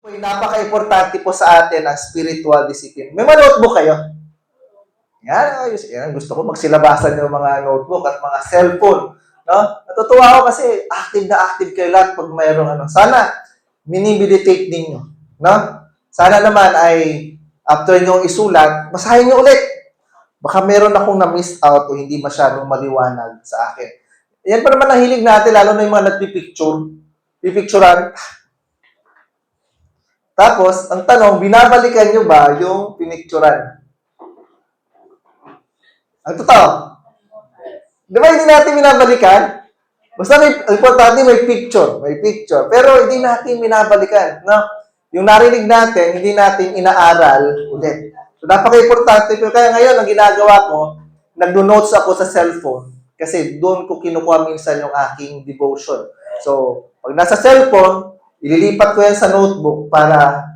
Napaka-importante po sa atin ang spiritual discipline. May mga notebook kayo? Yan, ayos. Yan, gusto ko magsilabasan yung mga notebook at mga cellphone. No? Natutuwa ako kasi active kayo lahat pag mayroong ano. Sana, minimeditate ninyo. No? Sana naman ay after nyo isulat, basahin nyo ulit. Baka meron akong na-miss out o hindi masyadong maliwanag sa akin. Yan pa naman ang hilig natin, lalo na yung mga nagpipicture. Pipicturean. Tapos, ang tanong, binabalikan nyo ba yung pinicturan? Ang totoo. Di ba hindi natin binabalikan? Basta importante may picture. May picture. Pero hindi natin binabalikan. No? Yung narinig natin, hindi natin inaaral ulit. So, napaka-importante. Pero kaya ngayon, ang ginagawa ko, nagdo-notes ako sa cellphone. Kasi doon ko kinukuha minsan yung aking devotion. So, pag nasa cellphone, ililipat ko yan sa notebook para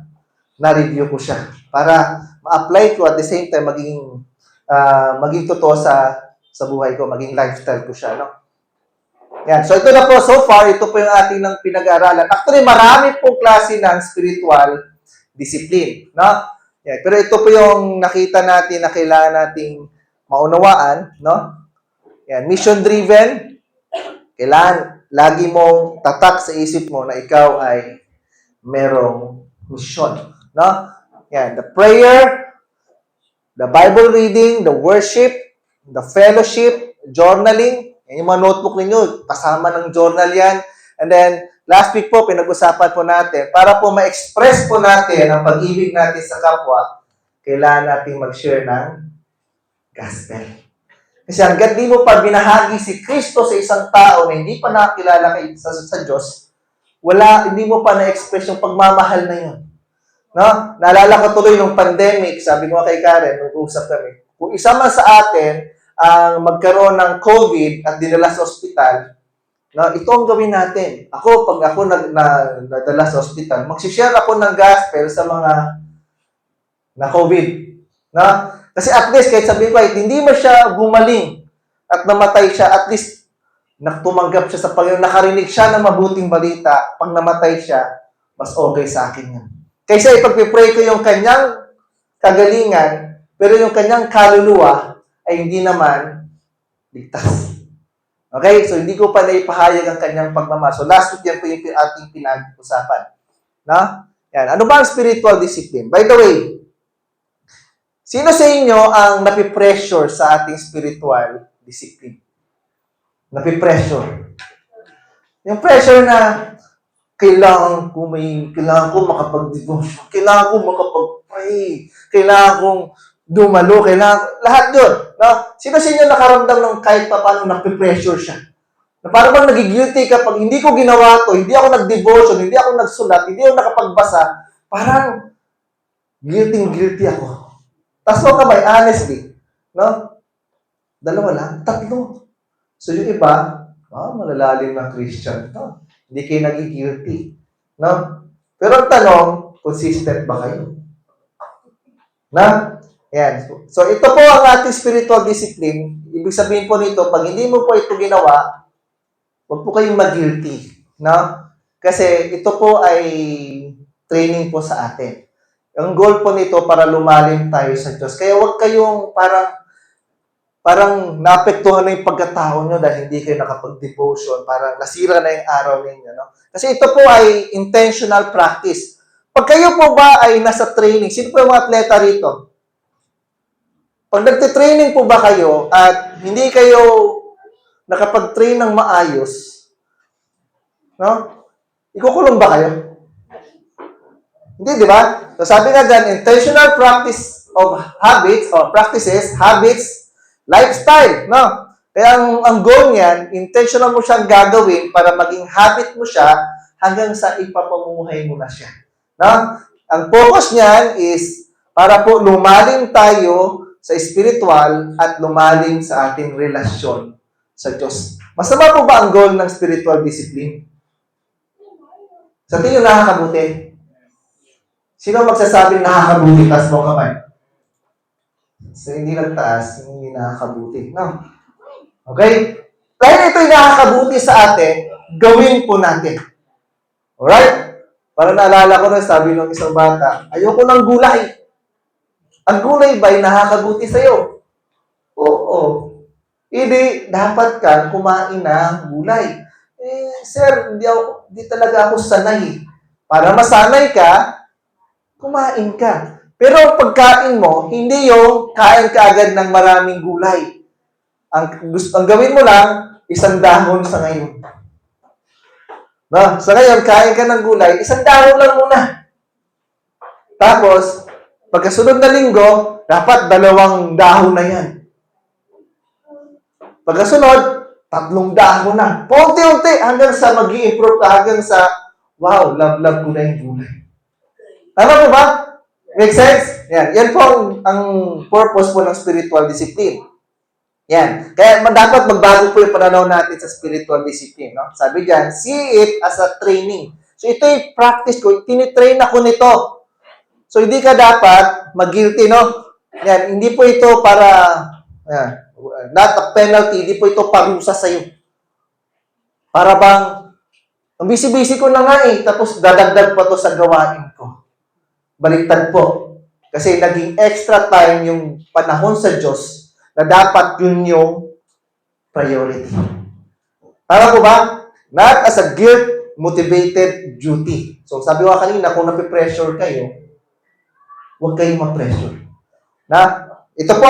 na-review ko siya. Para ma-apply ko at the same time maging totoo sa buhay ko, maging lifestyle ko siya, no? Yan. So ito na po, so far, ito po yung ating ng pinag-aaralan. Actually, marami pong klase ng spiritual discipline, no? Yan. Pero ito po yung nakita natin na kailangan nating maunawaan, no? Yan. Mission-driven, kailangan lagi mong tatak sa isip mo na ikaw ay merong mission, no? Yan. The prayer, the Bible reading, the worship, the fellowship, journaling. Yan yung mga notebook ninyo. Kasama ng journal yan. And then, last week po, pinag-usapan po natin, para po ma-express po natin ang pag-ibig natin sa kapwa, kailangan natin mag-share ng gospel. Kasi hanggang di mo pa binahagi si Kristo sa isang tao na hindi pa nakakilala sa Diyos, hindi mo pa na-express yung pagmamahal na yun. No? Naalala ko tuloy nung pandemic, sabi ko kay Karen, nung usap kami, kung isa man sa atin ang magkaroon ng COVID at dinala sa ospital, no, ito ang gawin natin. Pag ako nadala sa ospital, magsishare ako ng gospel sa mga na COVID. No? Kasi at least, kahit sabihin ko, hindi mo siya gumaling at namatay siya, at least tumanggap siya sa Panginoon, nakarinig siya ng mabuting balita, pag namatay siya, mas okay sa akin yan. Kaysa ipag-pray ko yung kanyang kagalingan, pero yung kanyang kaluluwa ay hindi naman ligtas. Okay? So, hindi ko pa naipahayag ang kanyang pagmamahal. So, last week yan po yung ating pinag-usapan. No? Yan. Ano ba ang spiritual discipline? By the way, sino sa inyo ang napipressure sa ating spiritual discipline? Napipressure. Yung pressure na kailangan ko makapag-devotion, kailangan ko makapag-pray, kailangan kong dumalo, lahat yun. No? Sino sa inyo nakaramdam ng kahit pa paano napipressure siya? Na parang bang nagigilty kapag hindi ko ginawa to, hindi ako nag-devotion, hindi ako nagsulat, hindi ako nakapagbasa, parang guilty ako. Tapos mo kamay, honestly, no? 2 lang, 3. So yung iba, malalalim na Christian to. Hindi kayo nagigilty. No? Pero ang tanong, consistent ba kayo? Na? Yan. So ito po ang ating spiritual discipline. Ibig sabihin po nito, pag hindi mo po ito ginawa, huwag po kayong mag-guilty. No? Kasi ito po ay training po sa atin. Ang goal po nito para lumalim tayo sa Diyos. Kaya huwag kayong parang naapektuhan na yung pagkatao nyo dahil hindi kayo nakapag-devotion, parang nasira na yung araw ninyo. No? Kasi ito po ay intentional practice. Pag kayo po ba ay nasa training, sino po yung mga atleta rito? Pag nagtitraining po ba kayo at hindi kayo nakapag-train ng maayos, no? Ikukulong ba kayo? Hindi, di ba? So sabi nga dyan, intentional practice of habits or practices, habits, lifestyle, no? Kaya ang goal niyan, intentional mo siyang gagawin para maging habit mo siya hanggang sa ipapamumuhay mo na siya. No? Ang focus niyan is para po lumalim tayo sa spiritual at lumalim sa ating relasyon sa Diyos. Masama po ba ang goal ng spiritual discipline? Sa tingin nakakabuti? Sino magsasabing nakakabuti? Taas mo kamay. So, hindi lang taas, hindi nakakabuti. No? Okay? Dahil ito'y nakakabuti sa atin, gawin po natin. Alright? Para naalala ko na sabi ng isang bata, ayoko ng gulay. Ang gulay ba'y nakakabuti sa'yo? Oo. Hindi, dapat kang kumain ng gulay. Sir, hindi talaga ako sanay. Para masanay ka, kumain ka. Pero ang pagkain mo, hindi yung kain ka agad ng maraming gulay. Ang gawin mo lang, isang dahon sa ngayon. Sa ngayon, kain ka ng gulay, isang dahon lang muna. Tapos, pagkasunod na linggo, dapat 2 dahon na yan. Pagkasunod, 3 dahon na. Paunti-unti, hanggang sa mag-i-improve ka, hanggang sa, wow, love ko na yung gulay. Tama po ba? Make sense? Yan po ang purpose po ng spiritual discipline. Yan. Kaya dapat magbago po yung pananaw natin sa spiritual discipline. No? Sabi dyan, see it as a training. So ito yung practice ko. Tinitrain ako nito. So hindi ka dapat mag-guilty, no? Yan. Hindi po ito para, not a penalty. Hindi po ito parusa sa'yo. Para bang, ang busy-busy ko na nga tapos dadagdag pa to sa gawain ko. Baliktad po. Kasi naging extra time yung panahon sa Diyos na dapat yun yung priority. Tama po ba? Not as a guilt-motivated duty. So, sabi ko kanina, kung napipressure kayo, huwag kayong ma-pressure. Ito po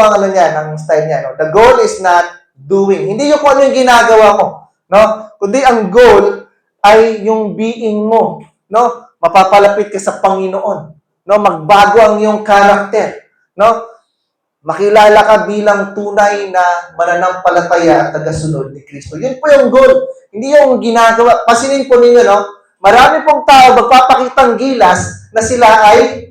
ang style niya. No? The goal is not doing. Hindi yung kung ano yung ginagawa mo. No? Kundi ang goal ay yung being mo. No? Mapapalapit ka sa Panginoon. No? Magbago ang iyong character. No? Makilala ka bilang tunay na mananampalataya at tagasunod ni Kristo. Yun po yung goal. Hindi yung ginagawa. Pasinin po ninyo, no? Marami pong tao magpapakitang gilas na sila ay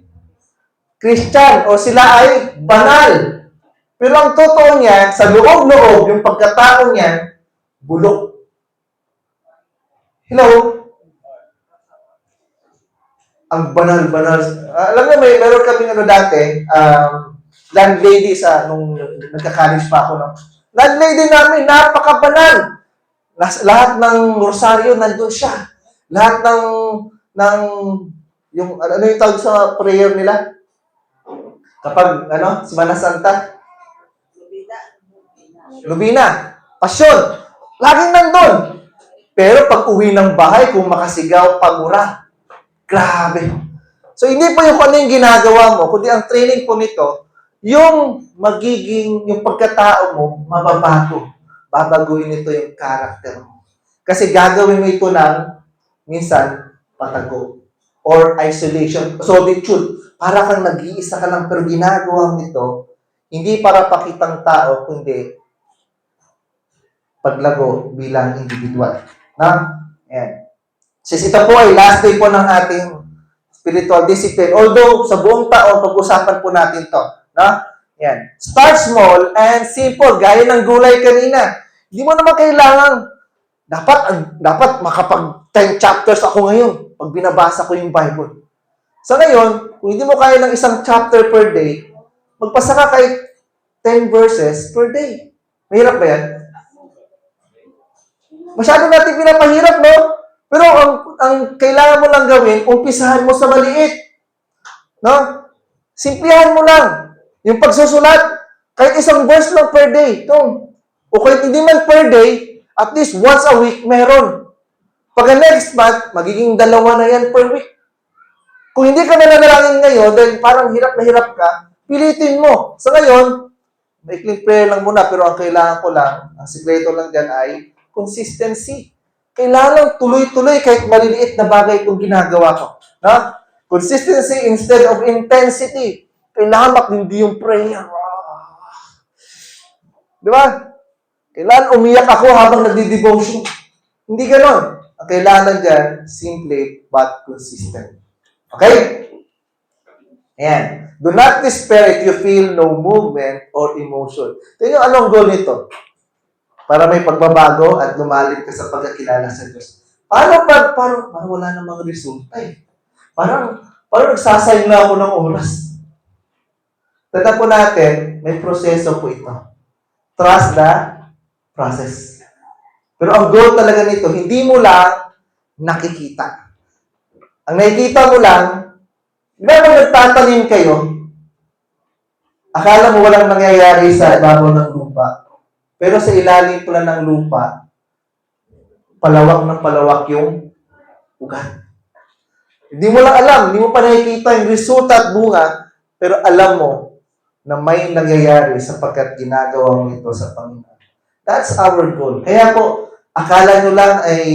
Christian o sila ay banal. Pero ang totoo niyan, sa loob-loob, yung pagkatao niyan, bulok. Hello? Ang banal-banal. Alam mo, meron kaming dati, landlady nung nagka-college pa ako, no? Landlady namin, napakabanal. Lahat ng rosaryo, nandun siya. Lahat yung tawag sa prayer nila? Kapag, Semana Santa? Lubina. Pasyon. Laging nandun. Pero pag uwi ng bahay, kung makasigaw, pagura. Grabe. So, hindi po yung kung ano yung ginagawa mo, kundi ang training po nito, yung pagkatao mo, mababago. Babaguhin nito yung character mo. Kasi gagawin mo ito ng, minsan, patago. Or isolation. Solitude. Para kang nag-iisa ka lang, pero ginagawa mo ito, hindi para pakitang tao, kundi paglago bilang individual. Ayan. Since ito po ay last day po ng ating spiritual discipline. Although, sa buong taon, pag-usapan po natin to. Yan. Start small and simple. Gaya ng gulay kanina. Hindi mo naman kailangan. Dapat makapag 10 chapters ako ngayon pag binabasa ko yung Bible. Sa ngayon, kung hindi mo kaya ng isang chapter per day, magpasa ka kahit 10 verses per day. Mahirap ba yan? Masyado natin pinapahirap, no? Pero ang kailangan mo lang gawin, umpisahan mo sa maliit. No? Simplihan mo lang. Yung pagsusulat, kahit isang verse lang per day. O kahit hindi man per day, at least once a week, meron. Pag next month, magiging 2 na yan per week. Kung hindi ka nananalangin ngayon, dahil parang hirap na hirap ka, pilitin mo. Sa ngayon, maikling prayer lang muna, pero ang kailangan ko lang, ang sikreto lang dyan ay consistency. Kailangan tuloy-tuloy kahit maliliit na bagay itong ginagawa ko. Consistency instead of intensity. Kailangan matindi yung prayer. Di ba? Kailangan umiyak ako habang nagdi-devotion. Hindi ganon. Ang kailangan dyan, simple but consistent. Okay? Ayan. Do not despair if you feel no movement or emotion. Tingnan anong goal nito? Para may pagbabago at lumalim ka sa pagkakilala sa Diyos. Parang wala namang resulta eh. Parang nagsasayang na ako ng oras. Tanda po natin, may proseso po ito. Trust the process. Pero ang goal talaga nito, hindi mo lang nakikita. Ang nakikita mo lang, di ba kung nagtatanim kayo, akala mo walang nangyayari sa ibabaw ng lupa. Pero sa ilalim pala ng lupa, palawak ng palawak yung ugat. Hindi mo lang alam, hindi mo pa nakikita yung resulta at bunga, pero alam mo na may nangyayari sapagkat ginagawa mo ito sa Panginoon. That's our goal. Kaya po, akala nyo lang ay,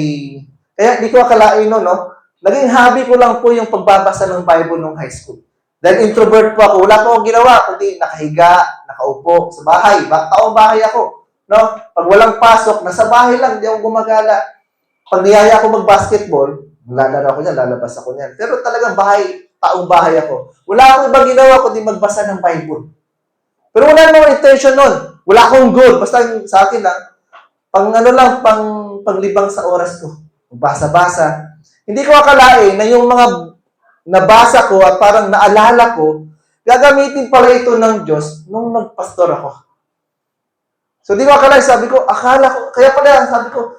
kaya di ko akalain no? Naging hobby ko lang po yung pagbabasa ng Bible nung high school. Dahil introvert po ako, wala po akong ginawa, kundi nakahiga, nakaupo sa bahay. Taong bahay ako. No? Pag walang pasok, nasa bahay lang, di ako gumagala. Pag niyaya ako mag-basketball, lalaro ako niyan, lalabas ako niyan. Pero talagang bahay, taong bahay ako. Wala akong ibang ginawa kundi magbasa ng Bible. Pero wala namang intention nun. Wala akong goal. Basta sa akin lang, panglibang sa oras ko. Basa-basa. Hindi ko akalain na yung mga nabasa ko at parang naalala ko, gagamitin pala ito ng Diyos nung nagpastor ako. So, di ko akalain, kaya pala, sabi ko,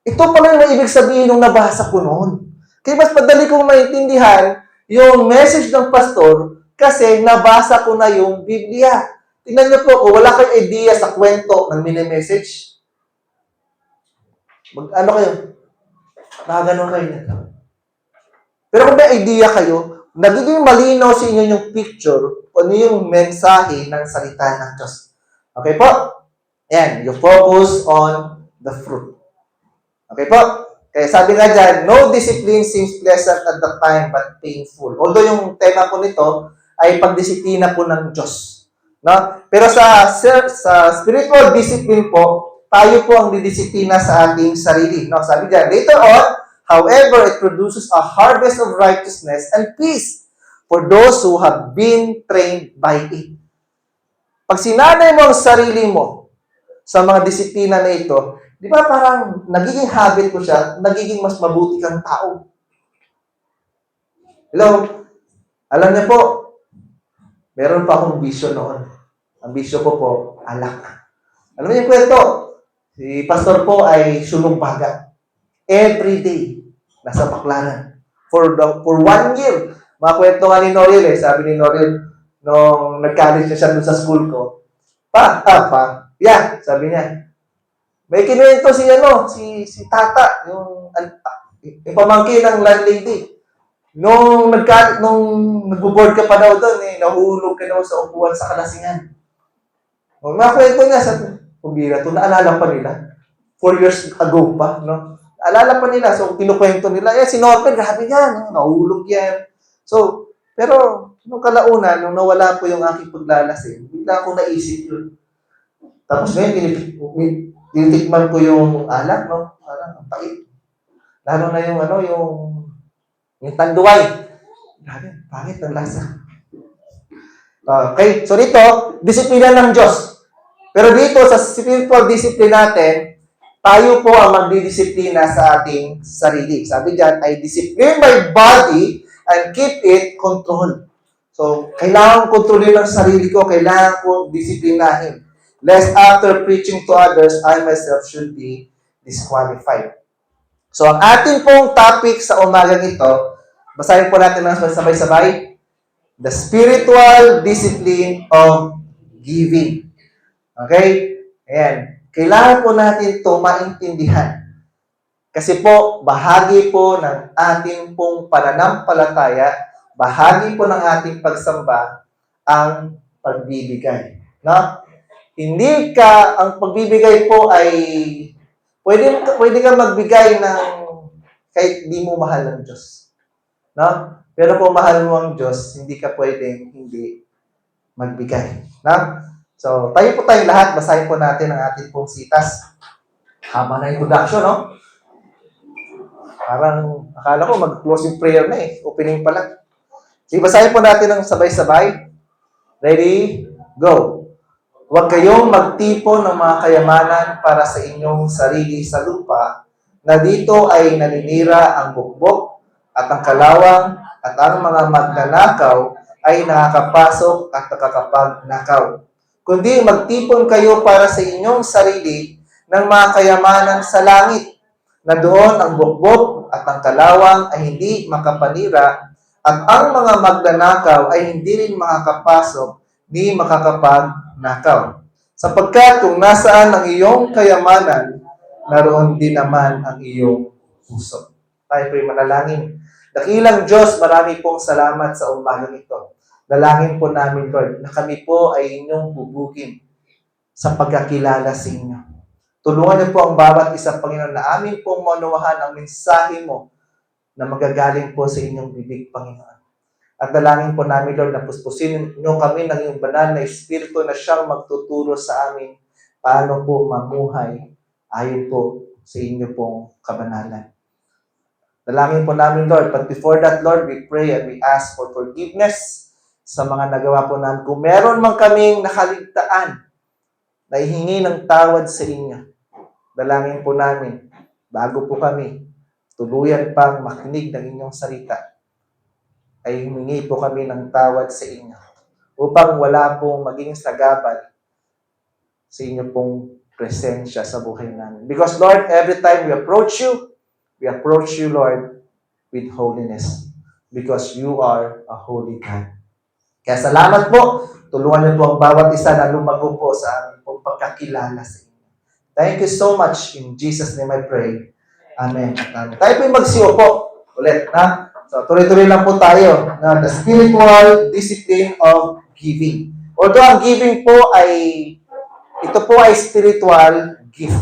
ito pala yung ibig sabihin nung nabasa ko noon. Kaya mas madali kong maintindihan yung message ng pastor kasi nabasa ko na yung Biblia. Tingnan niyo po, kung wala kayong idea sa kwento ng mini-message, ano kayo? Nakaganon kayo nito. Pero kung may idea kayo, nagiging malinaw sa inyo yung picture, ano yung mensahe ng salita ng Diyos. Okay po? Ayan, you focus on the fruit. Okay po? Kaya sabi nga dyan, no discipline seems pleasant at the time but painful. Although yung tema po nito ay pagdisiplina po ng Diyos. No? Pero sa spiritual discipline po, tayo po ang didisiplina sa ating sarili. No? Sabi dyan, later on, however, it produces a harvest of righteousness and peace for those who have been trained by it. Pag sinanay mo ang sarili mo sa mga disiplina na ito, di ba parang nagiging habit ko siya, nagiging mas mabuti kang tao. Hello? Alam niyo po, meron pa akong bisyo noon. Ang bisyo ko po, alak. Alam niyo yung kwento? Si pastor po ay sulong baga. Every day, nasa Baclaran. For 1 year. Mga kwento nga ni Noriel sabi ni Noriel, nung nag-college na siya dun sa school ko, sabi niya, may kinuwento si Tata, yung pamangkin ng landlady. Nung nagbo-board ka pa daw doon, nahulog ka daw sa upuan sa kalasingan. Mga kwento niya, kubira to, naalala pa nila. 4 years ago pa, no? Naalala pa nila, so kinukwento nila, si Norman, grabe yan, nahulog yan. So, pero, nung kalaunan, nung nawala po yung aking paglalasing, bigla akong naisip yun. Tapos ngayon, tinitikman ko yung alak, no? Parang, ang pait. Lalo na yung tanduay. Grabe, pangit ang lasa. Okay, so dito, disiplina ng Diyos. Pero dito, sa spiritual discipline natin, tayo po ang magdidisiplina sa ating sarili. Sabi dyan, I discipline my body and keep it controlled. So, kailangan kontrolin ang sarili ko, kailangan ko disiplinahin. Lest after preaching to others, I myself should be disqualified. So, ang ating pong topic sa umagang ito, basahin po natin ng sabay-sabay. The spiritual discipline of giving. Okay? Ayan. Kailangan po natin ito maintindihan. Kasi po, bahagi po ng ating pong pananampalataya, bahagi po ng ating pagsamba, ang pagbibigay. No? Ang pagbibigay po ay, pwede ka magbigay ng kahit di mo mahal ng Diyos. No? Pero kung mahal mo ang Diyos, hindi ka pwedeng hindi magbigay. No? So, tayo po tayong lahat, basahin po natin ang ating pong sitas. Haba na introduction, no? Parang, akala ko mag-closing prayer na opening pa lang. Sige, basahin po natin ang sabay-sabay. Ready? Go! Huwag kayong magtipon ng mga kayamanan para sa inyong sarili sa lupa, na dito ay naninira ang bukbok at ang kalawang at ang mga magnanakaw ay nakakapasok at nakakapagnakaw. Kundi magtipon kayo para sa inyong sarili ng mga kayamanan sa langit, na doon ang bukbok at ang kalawang ay hindi makapanira at ang mga magnanakaw ay hindi rin makakapasok ni makakapagnakaw. Sapagkat kung nasaan ang iyong kayamanan, naroon din naman ang iyong puso. Tayo po'y manalangin. Dakilang Diyos, marami pong salamat sa umagang ito. Dalangin po namin, Lord, na kami po ay inyong bubugin sa pagkakilala sa inyo. Tulungan niyo po ang bawat isang Panginoon na amin pong manuwahan ang mensahe mo na magagaling po sa inyong bibig, Panginoon. At dalangin po namin, Lord, na puspusin niyo kami ng iyong banal na Espiritu na siyang magtuturo sa amin paano po mamuhay ayon po sa inyo pong kabanalan. Dalangin po namin, Lord, but before that, Lord, we pray and we ask for forgiveness sa mga nagawa po namin. Kung meron man kaming nakaligtaan na ihingi ng tawad sa inyo, dalangin po namin, bago po kami tuluyan pang makinig ng inyong salita, ay humingi po kami ng tawad sa inyo upang wala pong maging sagabal sa inyo pong presensya sa buhay namin. Because, Lord, every time we approach you, Lord, with holiness. Because you are a holy God. Kaya salamat po. Tulungan niyo po ang bawat isa na lumago po sa aming pong pagkakilala sa inyo. Thank you so much. In Jesus' name I pray. Amen. Amen. Tayo po yung magsiupo ulit. Ha? So, tuloy-tuloy lang po tayo na the spiritual discipline of giving. Although ang giving po ito po ay spiritual gift.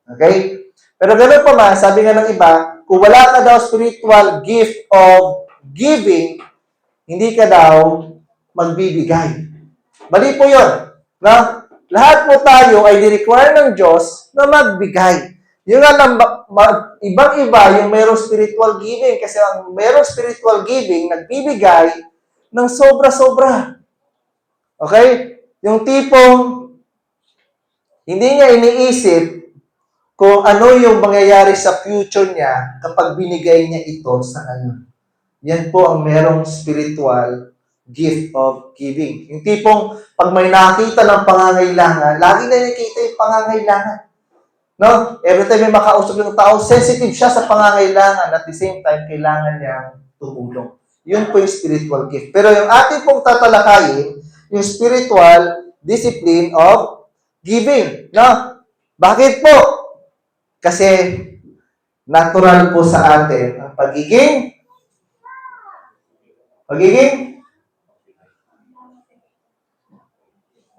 Okay? Pero gano'n pa man, sabi nga ng iba, kung wala ka daw spiritual gift of giving, hindi ka daw magbibigay. Mali po yun. Na lahat po tayo ay ni-require ng Diyos na magbigay. Yung nga ibang-iba yung mayroong spiritual giving kasi ang mayroong spiritual giving, nagbibigay ng sobra-sobra. Okay? Yung tipong hindi niya iniisip kung ano yung mangyayari sa future niya kapag binigay niya ito sa ano. Yan po ang merong spiritual gift of giving. Yung tipong pag may nakita ng pangangailangan, lagi na nakita yung pangangailangan. No? Every time may makausap yung tao, sensitive siya sa pangangailangan at the same time, kailangan niyang tumulong. Yun po yung spiritual gift. Pero yung ating pong tatalakayin, yung spiritual discipline of giving. No? Bakit po? Kasi natural po sa atin ang pagiging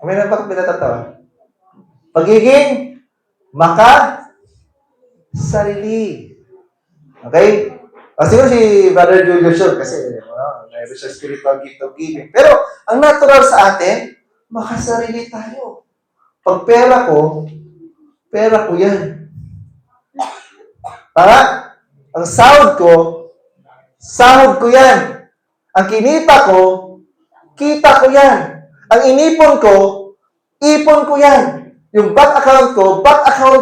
may na bakit pinatatawa? Pagiging sarili. Okay? Siguro si Brother Julio sure kasi mayroon siya spiritual gift of giving. Pero ang natural sa atin, makasarili tayo. Pag pera ko yan. Tama? Ang sahod ko yan. Ang kinita kita ko yan. Ang inipon ipon ko yan. Yung bank account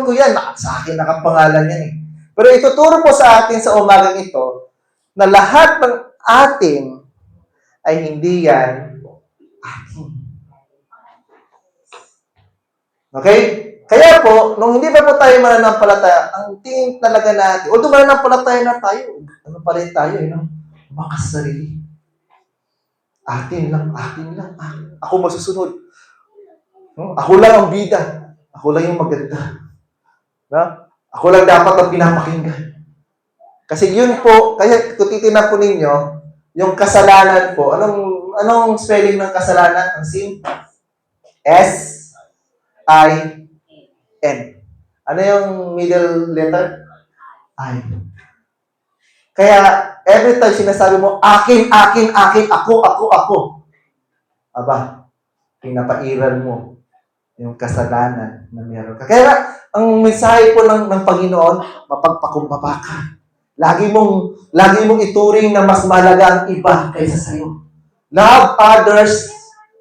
ko yan. Sa akin nakapangalan yan eh. Pero ituturo po sa atin sa umagang ito na lahat ng atin ay hindi yan atin. Okay? Kaya po, nung hindi pa po tayo mananampalataya, ang tingin talaga natin, although mananampalataya na tayo, ano pa rin tayo, makasarili. Atin lang. Ako masusunod. Ako lang ang bida. Ako lang yung maganda. Ako lang dapat ang pinapakinggan. Kasi yun po, kaya kung titignan po ninyo, yung kasalanan po, anong spelling ng kasalanan? Ang sin? S-I-N. Ano yung middle letter? I. Kaya, every time sinasabi mo, akin, ako. Aba, pinapairal mo yung kasalanan na meron ka. Kaya, ang mensahe po ng Panginoon, mapagpakumbaba ka. Lagi mong ituring na mas mahalaga ang iba kaysa sa'yo. Love others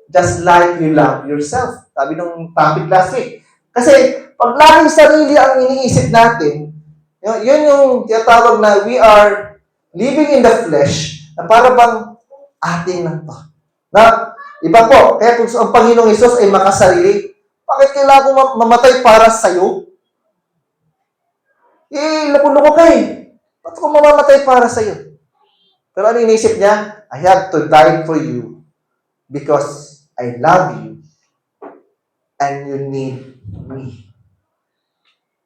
just like you love yourself. Sabi nung topic last week. Kasi, pag laging sarili ang iniisip natin, yun yung tinatawag na we are living in the flesh na para bang atin lang to. Na, iba po, kaya kung ang Panginoong Hesus ay makasarili, bakit kailangan ko mamatay para sa'yo? loko-loko ka eh. Ba't ko mamamatay para sa'yo? Pero ano inisip niya? I have to die for you because I love you and you need me.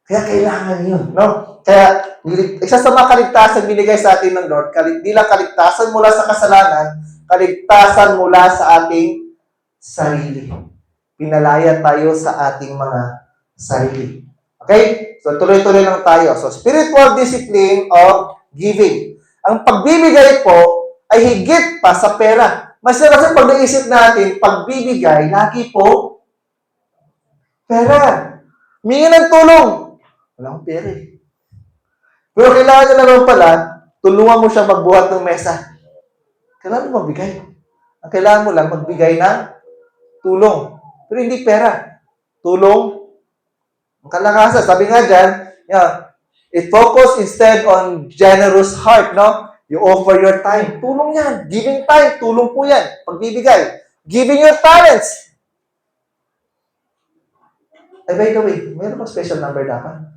Kaya kailangan yun, no? Kaya, isa sa mga kaligtasan binigay sa atin ng Lord, di lang kaligtasan mula sa kasalanan, kaligtasan mula sa ating sarili. Pinalaya tayo sa ating mga sarili. Okay? So, tuloy-tuloy lang tayo. So, spiritual discipline of giving. Ang pagbibigay po ay higit pa sa pera. Mas kasi pag naisip natin, pagbibigay, lagi po, pera. Humingi ng tulong. Wala akong pera eh. Pero kailangan niya naman pala, tulungan mo siya magbuhat ng mesa. Kailangan mo magbigay. Ang kailangan mo lang, magbigay ng tulong. Pero hindi pera. Tulong. Ang kalakasan. Sabi nga dyan, it focus instead on generous heart, no? You offer your time. Tulong yan. Giving time. Tulong po yan. Pagbibigay. Giving your talents. Ay, by the way, mayroon pang special number dapat?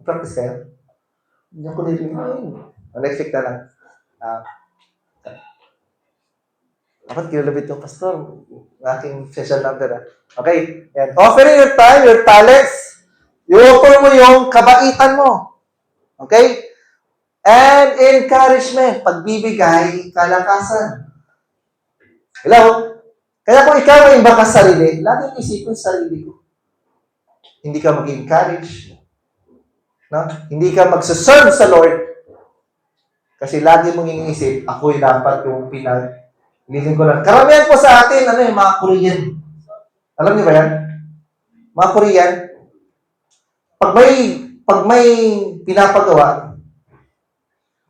Practice kayo? Hindi ko nililin. Next week na lang. Dapat kinalabit yung pastor. Aking special number. Okay. Yan. Offering your time, your talents. I-offer mo yung kabaitan mo. Okay? And encouragement. Pagbibigay, kalakasan. Hello? Kaya kung ikaw ay iba ka sarili, lagi isipin sarili ko. Hindi ka mag-encourage. No? Hindi ka magsaserve sa Lord. Kasi lagi mong iniisip, ako'y dapat yung pinaglilingkuran. Karamihan po sa atin, mga Korean. Alam niyo ba yan? Mga Korean, pag may pinapagawa,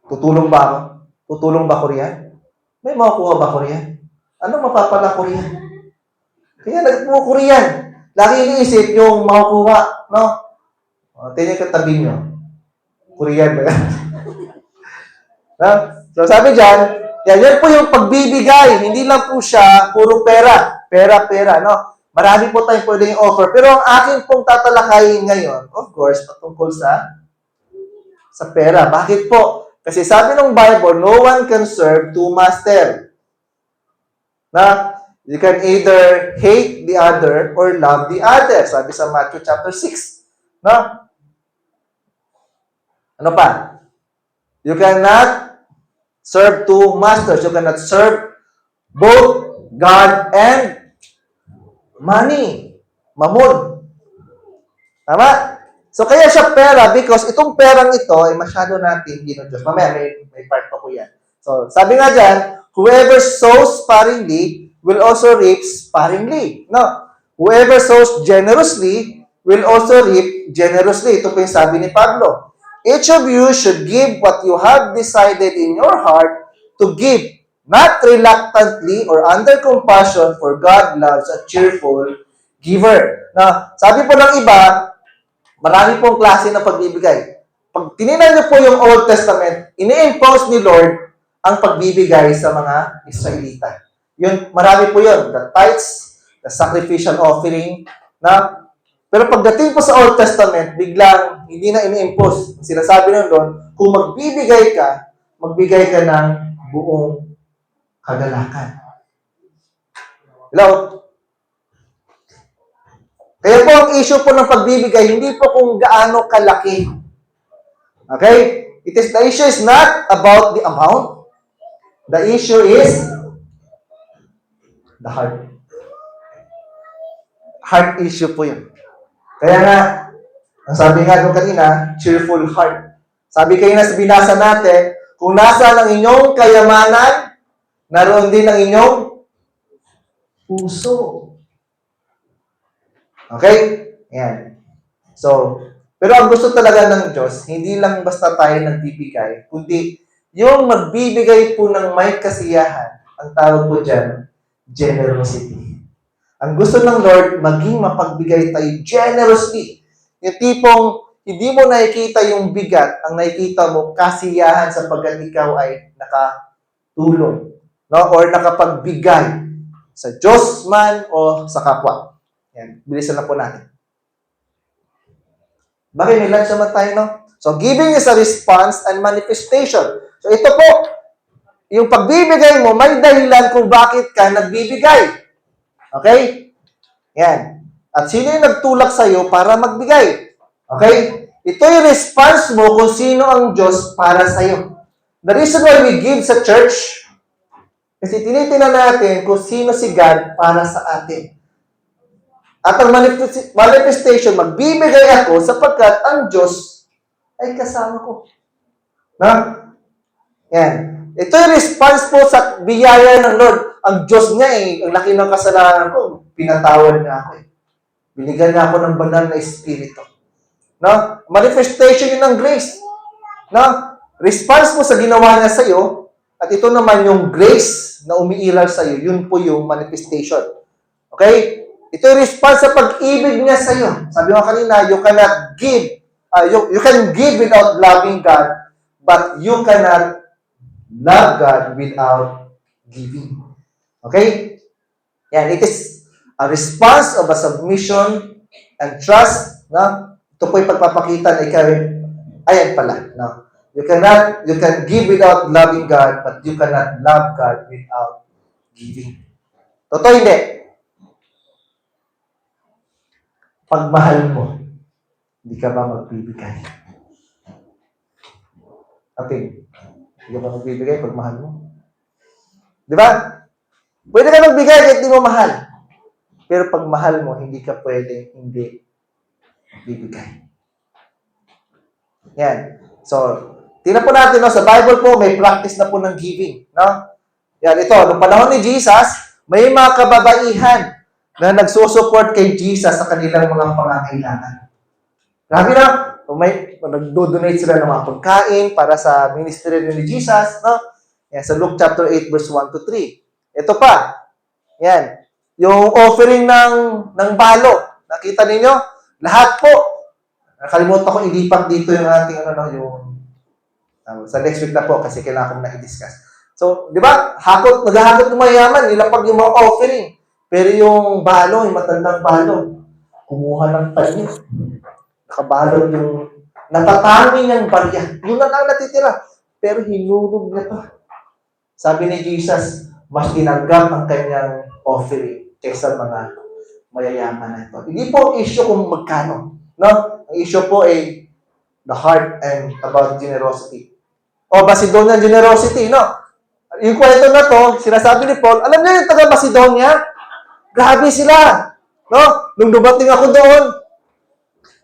tutulong ba ako? Tutulong ba Korean? May makukuha ba Korean? Ano mapapala Korean? Kaya nagpo Korean. Lagi iniisip yung makukuha, no? Tingnan ka tabi nyo. Korean ba yan? No? So sabi dyan, yan po yung pagbibigay. Hindi lang po siya puro pera. Pera, no? Marami po tayong pwedeng offer. Pero ang akin pong tatalakayin ngayon, of course, patungkol sa pera. Bakit po? Kasi sabi ng Bible, no one can serve two masters. Na you can either hate the other or love the other. Sabi sa Matthew chapter 6. No? Ano pa? You cannot serve two masters. You cannot serve both God and money. Mammon. Tama? So, kaya siya pera because itong perang ito ay masyado natin ginudiyos. Mamaya, may part pa po yan. So, sabi nga dyan, whoever sows sparingly will also reap sparingly. No? Whoever sows generously will also reap generously. Ito po yung sabi ni Pablo. Each of you should give what you have decided in your heart to give, not reluctantly or under compulsion, for God loves a cheerful giver. Na, sabi po ng iba, marami pong klase ng pagbibigay. Pag tinignan niyo po yung Old Testament, ini-impose ni Lord ang pagbibigay sa mga Israelita. Yun, marami po yun. The tithes, the sacrificial offering, na pero pagdating po sa Old Testament, biglang hindi na ini-impose. Sinasabi nun doon, kung magbibigay ka ng buong kagalakan. Hello? Kaya po ang issue po ng pagbibigay, hindi po kung gaano kalaki. Okay? The issue is not about the amount. The issue is the heart. Heart issue po yun. Kaya nga, ang sabi nga doon kanina, cheerful heart. Sabi kayo na sa binasa natin, kung nasa ang inyong kayamanan, naroon din ang inyong puso. Okay? Ayan. So, pero ang gusto talaga ng Diyos, hindi lang basta tayo nagbibigay, kundi yung magbibigay po ng may kasiyahan, ang tawag po dyan, generosity. Ang gusto ng Lord, maging mapagbigay tayo generously. Yung tipong, hindi mo nakikita yung bigat, ang nakikita mo, kasiyahan sapagkat ikaw ay nakatulong. No? Or nakapagbigay sa Diyos man o sa kapwa. Yan, bilisan na po natin. Bakit may lunch naman tayo, no? So, giving is a response and manifestation. So, ito po, yung pagbibigay mo, may dahilan kung bakit ka nagbibigay. Okay? Yan. At sino yung nagtulak sa'yo para magbigay? Okay? Ito yung response mo kung sino ang Diyos para sa'yo. The reason why we give sa church, kasi tinitingnan natin kung sino si God para sa atin. At ang manifestation, magbibigay ako sapagkat ang Diyos ay kasama ko. Na? Yan. Ito yung response po sa biyaya ng Lord. Ang Diyos niya ang laki ng kasalanan ko, pinatawad niya ako Binigyan niya ako ng banal na espiritu. No? Manifestation yun ng grace. No? Response mo sa ginawa niya sa iyo, at ito naman yung grace na umiiral sa iyo, yun po yung manifestation. Okay? Ito yung response sa pag-ibig niya sa iyo. Sabi mo kanina, you cannot give, you can give without loving God, but you cannot love God without giving. Okay? Yan, it is a response of a submission and trust. No? Ito po yung pagpapakita na ikaw, ayan pala. No? You can give without loving God, but you cannot love God without giving. Totoo hindi. Pag mahal mo, hindi ka ba magbibigay? Okay. Hindi ka ba magbibigay pag mahal mo? Di ba? Pwede ka magbigay kahit hindi mo mahal. Pero pag mahal mo, hindi ka pwede hindi bibigay. Yan. So, tingnan po natin, no, sa Bible po, may practice na po ng giving. No? Yan, ito, noong panahon ni Jesus, may mga kababaihan na nagsusupport kay Jesus sa kanilang mga pangangailangan. Grabe na, nagdo-donate sila ng mga pagkain para sa ministry ni Jesus. No? Yan, sa Luke chapter 8, verse 1 to 3. Ito pa. Yan. Yung offering ng balo. Nakita ninyo? Lahat po. Nakalimutan ko ilipat dito yung ating sa next week na po kasi kailangan ko na i-discuss. So, di ba? Naghahakot ng mayaman, nilapag yung mga offering. Pero yung balo, yung matandang balo, kumuha ng panyo. Nakabalot yung natatami niyang barya. Yun na lang natitira. Pero hinunog niya pa. Sabi ni Jesus, mas tinanggap ang kanyang offering kaysa mga mayayaman na ito. Hindi po ang issue kung magkano. No? Ang issue po ay the heart and about generosity. O Macedonia generosity, no? Yung kwento na to, sinasabi ni Paul, alam niyo yung taga Macedonia? Grabe sila. No? Nung dumating ako doon,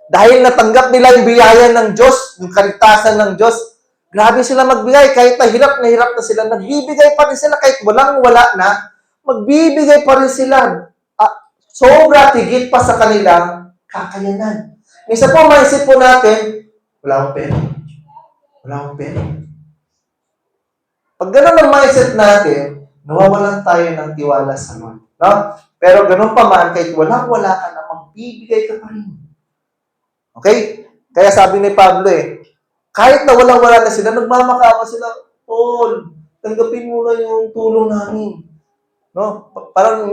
dahil natanggap nila yung biyaya ng Diyos, yung kaligtasan ng Diyos, grabe sila magbigay. Kahit na hirap na sila, nagbibigay pa rin sila. Kahit wala na, magbibigay pa rin sila. Sobra, tigit pa sa kanilang kakayanan. Minsan po, maisip po natin, wala akong pera. Wala akong pera. Pag gano'n ang mindset natin, nawawalan tayo ng tiwala sa Lord. No? Pero gano'n pa man, kahit wala ka na, magbibigay ka pa rin. Okay? Kaya sabi ni Pablo kahit na wala na sila, nagmamakaawa sila, Paul, tanggapin mo na yung tulong namin. No? Parang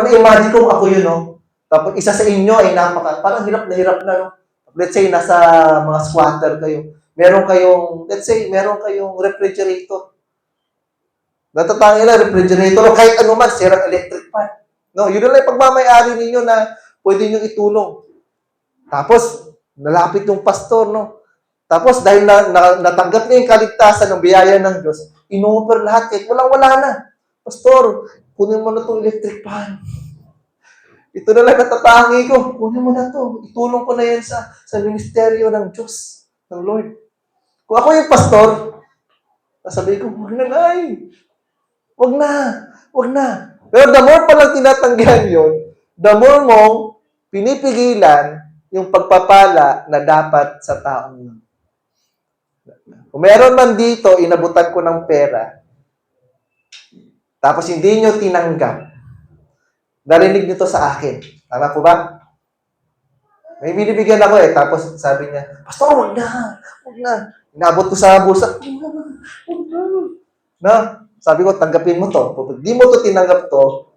imagine kung ako yun, no? Tapos isa sa inyo ay parang hirap na, no? Let's say, nasa mga squatter kayo. Meron kayong refrigerator. Natatangin na refrigerator o kahit ano man, sirang electric fan. No? Yun na lang pagmamayari ninyo na pwede nyo itulong. Tapos, nalapit yung pastor, no? Tapos, dahil natanggap niya yung kaligtasan ng biyaya ng Diyos, in-offer lahat kahit wala na. Pastor, kunin mo na itong electric fan. Ito na lang natatangi ko. Kunin mo na ito. Itulong ko na yan sa ministeryo ng Diyos, ng Lord. Kung ako yung pastor, sasabihin ko, wag na, Nay. Wag na. Pero the more palang tinatanggihan yun, the more mong pinipigilan yung pagpapala na dapat sa taong yun. Kung meron man dito, inabutan ko ng pera, tapos hindi nyo tinanggap, narinig nyo to sa akin. Tama po ba? May binibigyan ako tapos sabi niya, Pastor, wag na. Inabot ko sa busa. Wag na. No? Sabi ko, tanggapin mo to. Kung di mo to tinanggap to,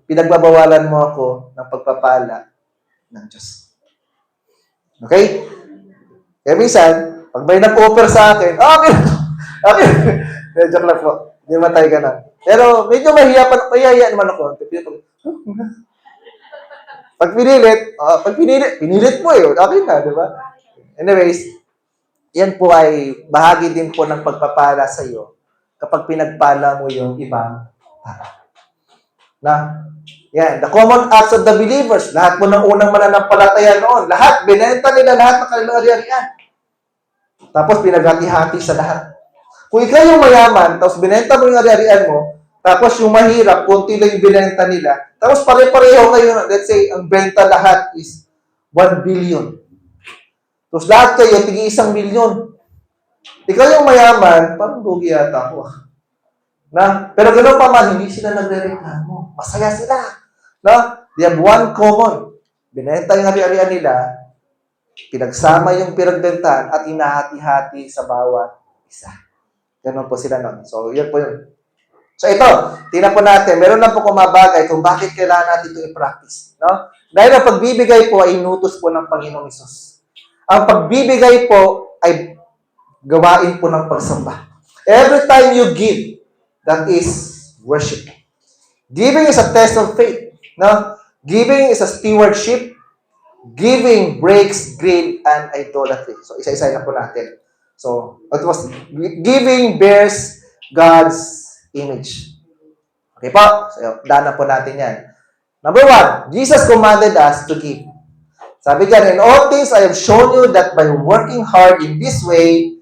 pinagbabawalan mo ako ng pagpapala ng Diyos. Okay? Kaya minsan, pag may nag-offer sa akin, okay, okay. Joke lang po. Hindi matay ka na. Pero medyo mahiya naman ako. Pag pinilit mo eh. Okay na, di ba? Anyways, yan po ay bahagi din po ng pagpapala sa iyo kapag pinagpala mo yung ibang tao. Na, yan, the common acts of the believers, lahat po ng unang mananampalataya noon, lahat, binenta nila lahat ng kanilang ari-arian. Tapos pinaghati-hati sa lahat. Kung ikaw yung mayaman, tapos binenta mo yung ari-arian mo, tapos yung mahirap, kunti lang yung binenta nila, tapos pare-pareho kayo, let's say, ang benta lahat is 1 billion. Tapos lahat kayo, tigi 1 milyon. Ikaw yung mayaman, parang lugi yata ako. Pero ganoon pa man, hindi sila nagre-reklamo. Masaya sila. They have one common. Binenta yung ari-arian nila, pinagsama yung pinagbentahan at inahati-hati sa bawat isa. Ganun po sila nun. So, yun po yun. So, ito, tingnan po natin. Meron lang po kumabagay kung bakit kailangan natin ito i-practice. Dahil ang pagbibigay po ay inutos po ng Panginoong Hesus. Ang pagbibigay po ay gawain po ng pagsamba. Every time you give, that is worship. Giving is a test of faith. Giving is a stewardship. Giving breaks greed and idolatry. So, isa-isa na po natin. So, it was giving bears God's image. Okay po? So, daan na po natin yan. Number 1, Jesus commanded us to give. Sabi dyan, in all things I have shown you that by working hard in this way,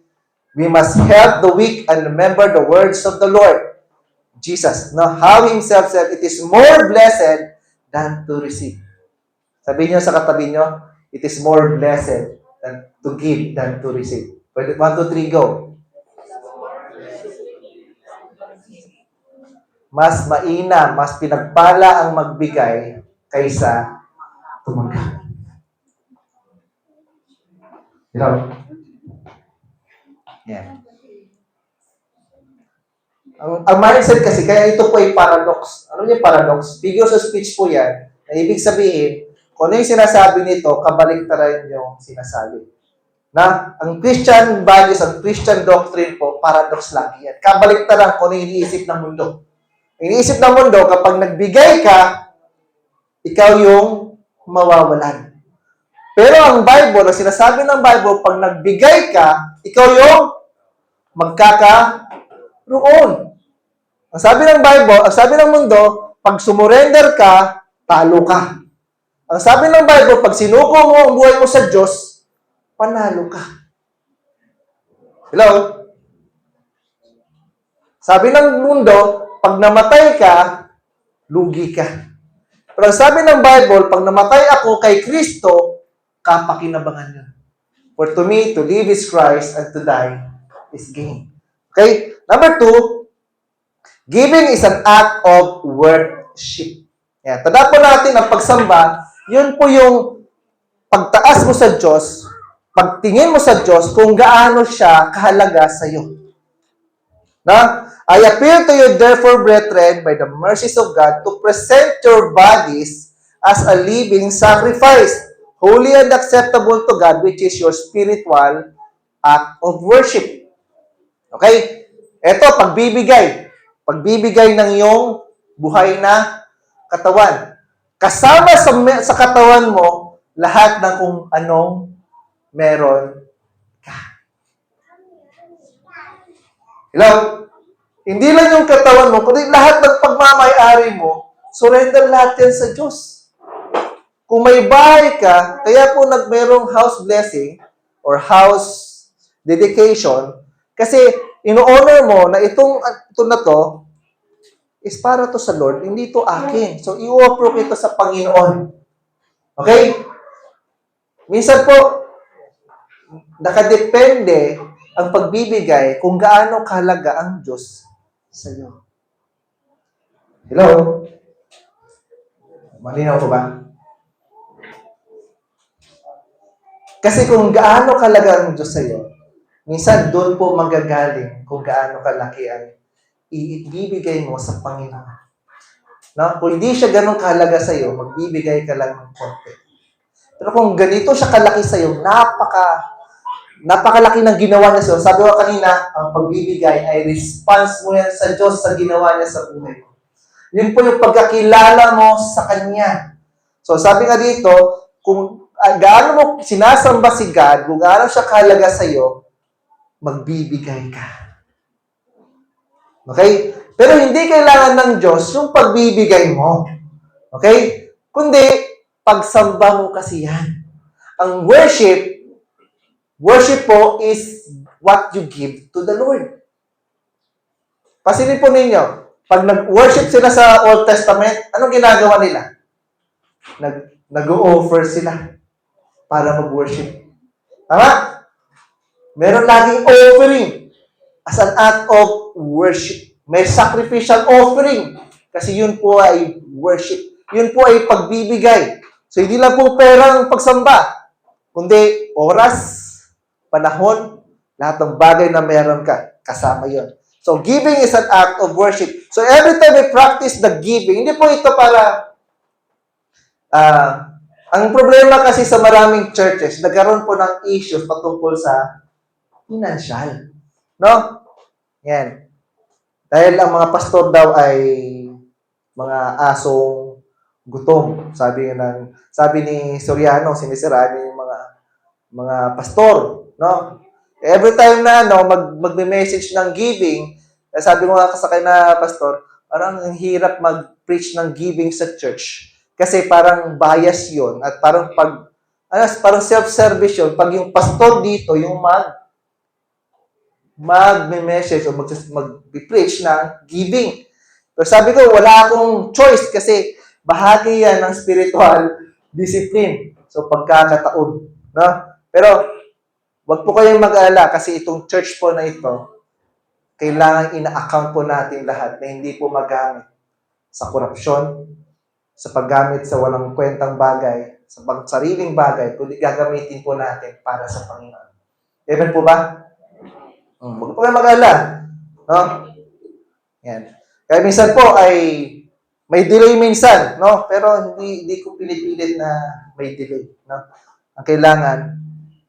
we must help the weak and remember the words of the Lord. Jesus, how Himself said, it is more blessed than to receive. Sabi niyo sa katabi niyo, it is more blessed than to give than to receive. 1, 2, 3, go. Mas mainam, mas pinagpala ang magbigay kaysa tumanggap. Hello? Yeah. Ang mindset kasi, kaya ito po ay paradox. Ano yung paradox? Figures of speech po yan. Na ibig sabihin, kung ano yung sinasabi nito, kabaliktaran yung sinasabi. Ang Christian values, ang Christian doctrine po, paradox lang yan. Kabaliktaran kung ano yung iniisip ng mundo. Iniisip ng mundo, kapag nagbigay ka, ikaw yung mawawalan. Pero ang Bible, ang sinasabi ng Bible, pag nagbigay ka, ikaw yung magkakaroon. Ang sabi ng Bible, ang sabi ng mundo, pag sumurrender ka, talo ka. Ang sabi ng Bible, pag sinuko mo ang buhay mo sa Diyos, panalo ka. Hello? Sabi ng mundo, pag namatay ka, lugi ka. Pero ang sabi ng Bible, pag namatay ako kay Kristo, kapakinabangan yun. For to me, to live is Christ, and to die is gain. Okay? Number 2, giving is an act of worship. Yan. Tandaan po natin ang pagsamba, yun po yung pagtaas mo sa Diyos, pagtingin mo sa Diyos kung gaano siya kahalaga sa iyo. I appeal to you, therefore, brethren, by the mercies of God, to present your bodies as a living sacrifice, holy and acceptable to God, which is your spiritual act of worship. Okay? Ito, pagbibigay. Pagbibigay ng iyong buhay na katawan. Kasama sa katawan mo, lahat ng kung anong meron ka. Hello? Hindi lang yung katawan mo, kundi lahat ng pagmamayari mo, surrender lahat yan sa Diyos. Kung may bahay ka, kaya po merong house blessing or house dedication, kasi ino-honor mo na ito na to is para to sa Lord, hindi to akin. So, i-offer ko ito sa Panginoon. Okay? Minsan po, nakadepende ang pagbibigay kung gaano kahalaga ang Diyos sa iyo. Hello? Malinaw ko ba? Kasi kung gaano kahalaga ang Diyos sa iyo, minsan doon po magagaling kung gaano kalaki ang ibibigay mo sa Panginoon. Kung hindi siya ganun kahalaga sa iyo, magbibigay ka lang ng konti. Pero kung ganito siya kalaki sa'yo, napakalaki ng ginawa niya sa'yo. Sabi ko kanina, ang pagbibigay ay response mo yan sa Diyos sa ginawa niya sa buhay mo. Yun po yung pagkakilala mo sa Kanya. So sabi nga dito, kung gaano mo sinasamba si God, kung gaano siya kahalaga sa'yo, magbibigay ka. Okay? Pero hindi kailangan ng Diyos yung pagbibigay mo. Okay? Kundi, pagsamba mo kasi yan. Ang worship po is what you give to the Lord. Pasilin po ninyo, pag nag-worship sila sa Old Testament, anong ginagawa nila? Nag-o-offer sila para mag-worship. Tama? Meron laging offering as an act of worship. May sacrificial offering kasi yun po ay worship. Yun po ay pagbibigay. So, hindi lang po perang pagsamba, kundi oras, panahon, lahat ng bagay na meron ka, kasama yun. So, giving is an act of worship. So, every time we practice the giving, hindi po ito para, ang problema kasi sa maraming churches, nagkaroon po ng issues patungkol sa financial. No? Yan. Dahil ang mga pastor daw ay mga asong gutom. Sabi ni Soriano, sinisiraan niya yung mga pastor, no? Every time na magme-message ng giving, sabi ko nga sa na pastor, parang ang hirap mag-preach ng giving sa church. Kasi parang bias 'yon at parang parang self-service 'yon pag yung pastor dito yung mag-message o mag-preach ng giving. Pero sabi ko, wala akong choice kasi bahagi yan ng spiritual discipline. So, pagkakataon. No? Pero, wag po kayong mag-alala kasi itong church po na ito, kailangan ina-account po natin lahat na hindi po magamit sa korupsyon, sa paggamit sa walang kwentang bagay, sa sariling bagay, kundi gagamitin po natin para sa Panginoon. Amen po ba? Huwag po kayo mag-alala. No? Yan. Kaya minsan po ay may delay minsan, no? Pero hindi ko pinipilit na may delay, no? Ang kailangan,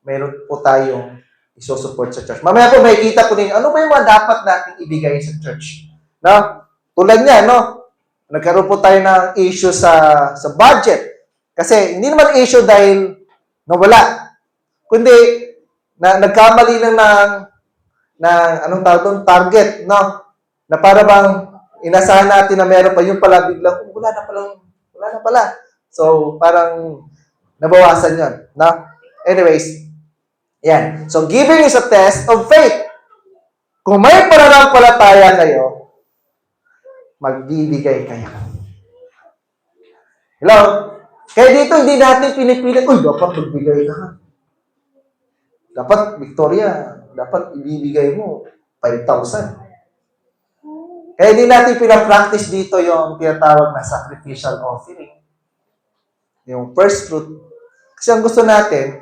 mayroon po tayong isusupport sa church. Mamaya po makikita po ninyo, ano ba yung mga dapat nating ibigay sa church? No? Tulad niya, no? Nagkaroon po tayo ng issue sa budget. Kasi hindi naman issue dahil nawala. Kundi, nagkamali lang ng anong tawag doon? Target, no? Na para bang inasahan natin na meron pa, yung pala biglang, wala na pala. So, parang nabawasan yun, no? Anyways, yan. So, giving is a test of faith. Kung may pananampalataya kayo, magbibigay kayo. Hello? Kaya dito, hindi natin pinipilit, dapat magbigay ka. Dapat, Victoria, dapat ibibigay mo 5,000. Kaya hindi natin pinapractice dito yung tinatawag na sacrificial offering. Yung first fruit. Kasi ang gusto natin,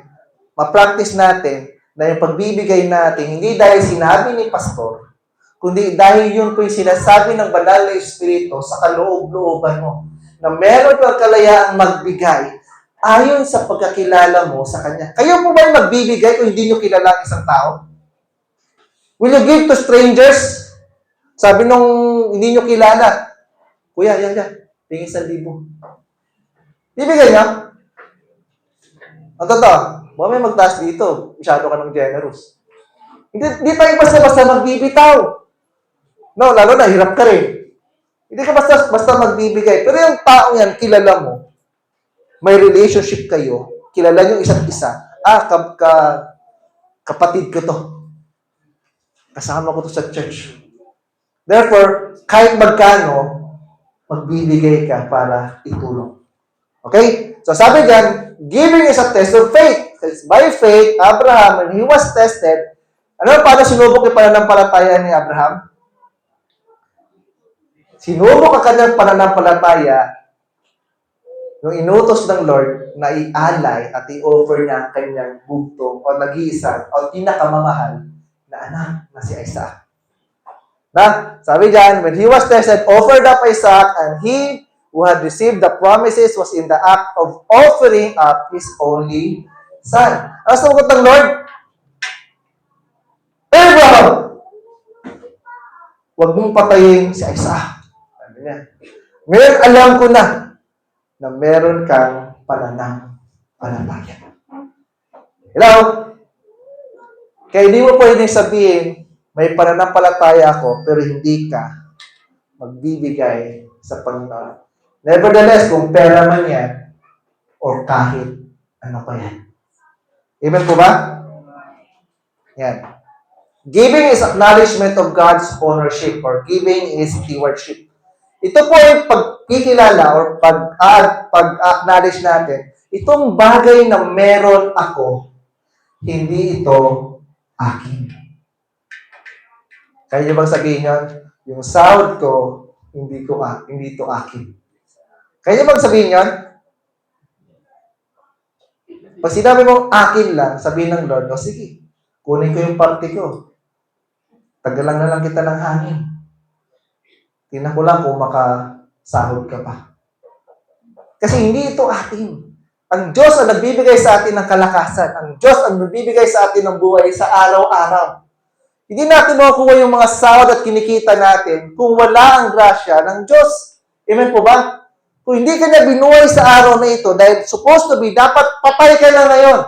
ma-practice natin na yung pagbibigay natin, hindi dahil sinabi ni pastor, kundi dahil yun po yung sinasabi ng banal na Espiritu sa kaloob-looban mo, na meron kang kalayaang magbigay ayon sa pagkakilala mo sa Kanya. Kayo po ba yung magbibigay kung hindi nyo kilala ang isang tao? Will you give to strangers? Sabi nung hindi nyo kilala, Kuya, yan. Tingin 1,000. Bibigay niya? Ang totoo, baka may magtaas dito. Masyado ka ng generous. Hindi tayo basta-basta magbibitaw. No, lalo na, hirap ka rin. Hindi ka basta magbibigay. Pero yung taong yan, kilala mo. May relationship kayo. Kilala nyo isa't isa. Kapatid ko to. Kasama ko to sa church. Therefore, kahit magkano, magbibigay ka para itulong. Okay? So sabi dyan, giving is a test of faith. By faith, Abraham, when he was tested, paano sinubok yung pananampalataya ni Abraham? Sinubok ang kanyang pananampalataya nung inutos ng Lord na i-alay at i-offer niya ang kanyang bugtong o nag-iisa o pinakamamahal na anak na si Isaac. Sabi dyan, when he was tested, offered up Isaac, and he who had received the promises, was in the act of offering up His only Son. Ang sagot ng Lord, Abraham, huwag mong patayin si Isaac. Sabi niya, ngayon alam ko na meron kang pananampalataya. Hello? Kaya hindi mo pwedeng sabihin, may pananampalataya ako, pero hindi ka magbibigay sa Panginoon. Nevertheless, kung pera man yan, or kahit ano pa yan. Amen po ba? Yan. Giving is acknowledgement of God's ownership, or giving is stewardship. Ito po ay pagkikilala or pag-acknowledge natin, itong bagay na meron ako, hindi ito akin. Kaya niyo bang sabihin yun? Yung sahod ko, hindi ito akin. Kaya niyo bang sabihin yun? Pag sinabi mong akin lang, sabihin ng Lord, o sige, kunin ko yung parte ko. Tagalang na lang kita ng hangin. Tingnan ko lang kung makasahod ka pa. Kasi hindi ito atin. Ang Diyos ang nagbibigay sa atin ng kalakasan. Ang Diyos ang nagbibigay sa atin ng buhay sa araw-araw. Hindi natin makukuha yung mga sahod at kinikita natin kung wala ang grasya ng Diyos. Amen po ba? Kung hindi ka na binuhay sa araw na ito, dahil supposed to be, dapat patay ka na ngayon.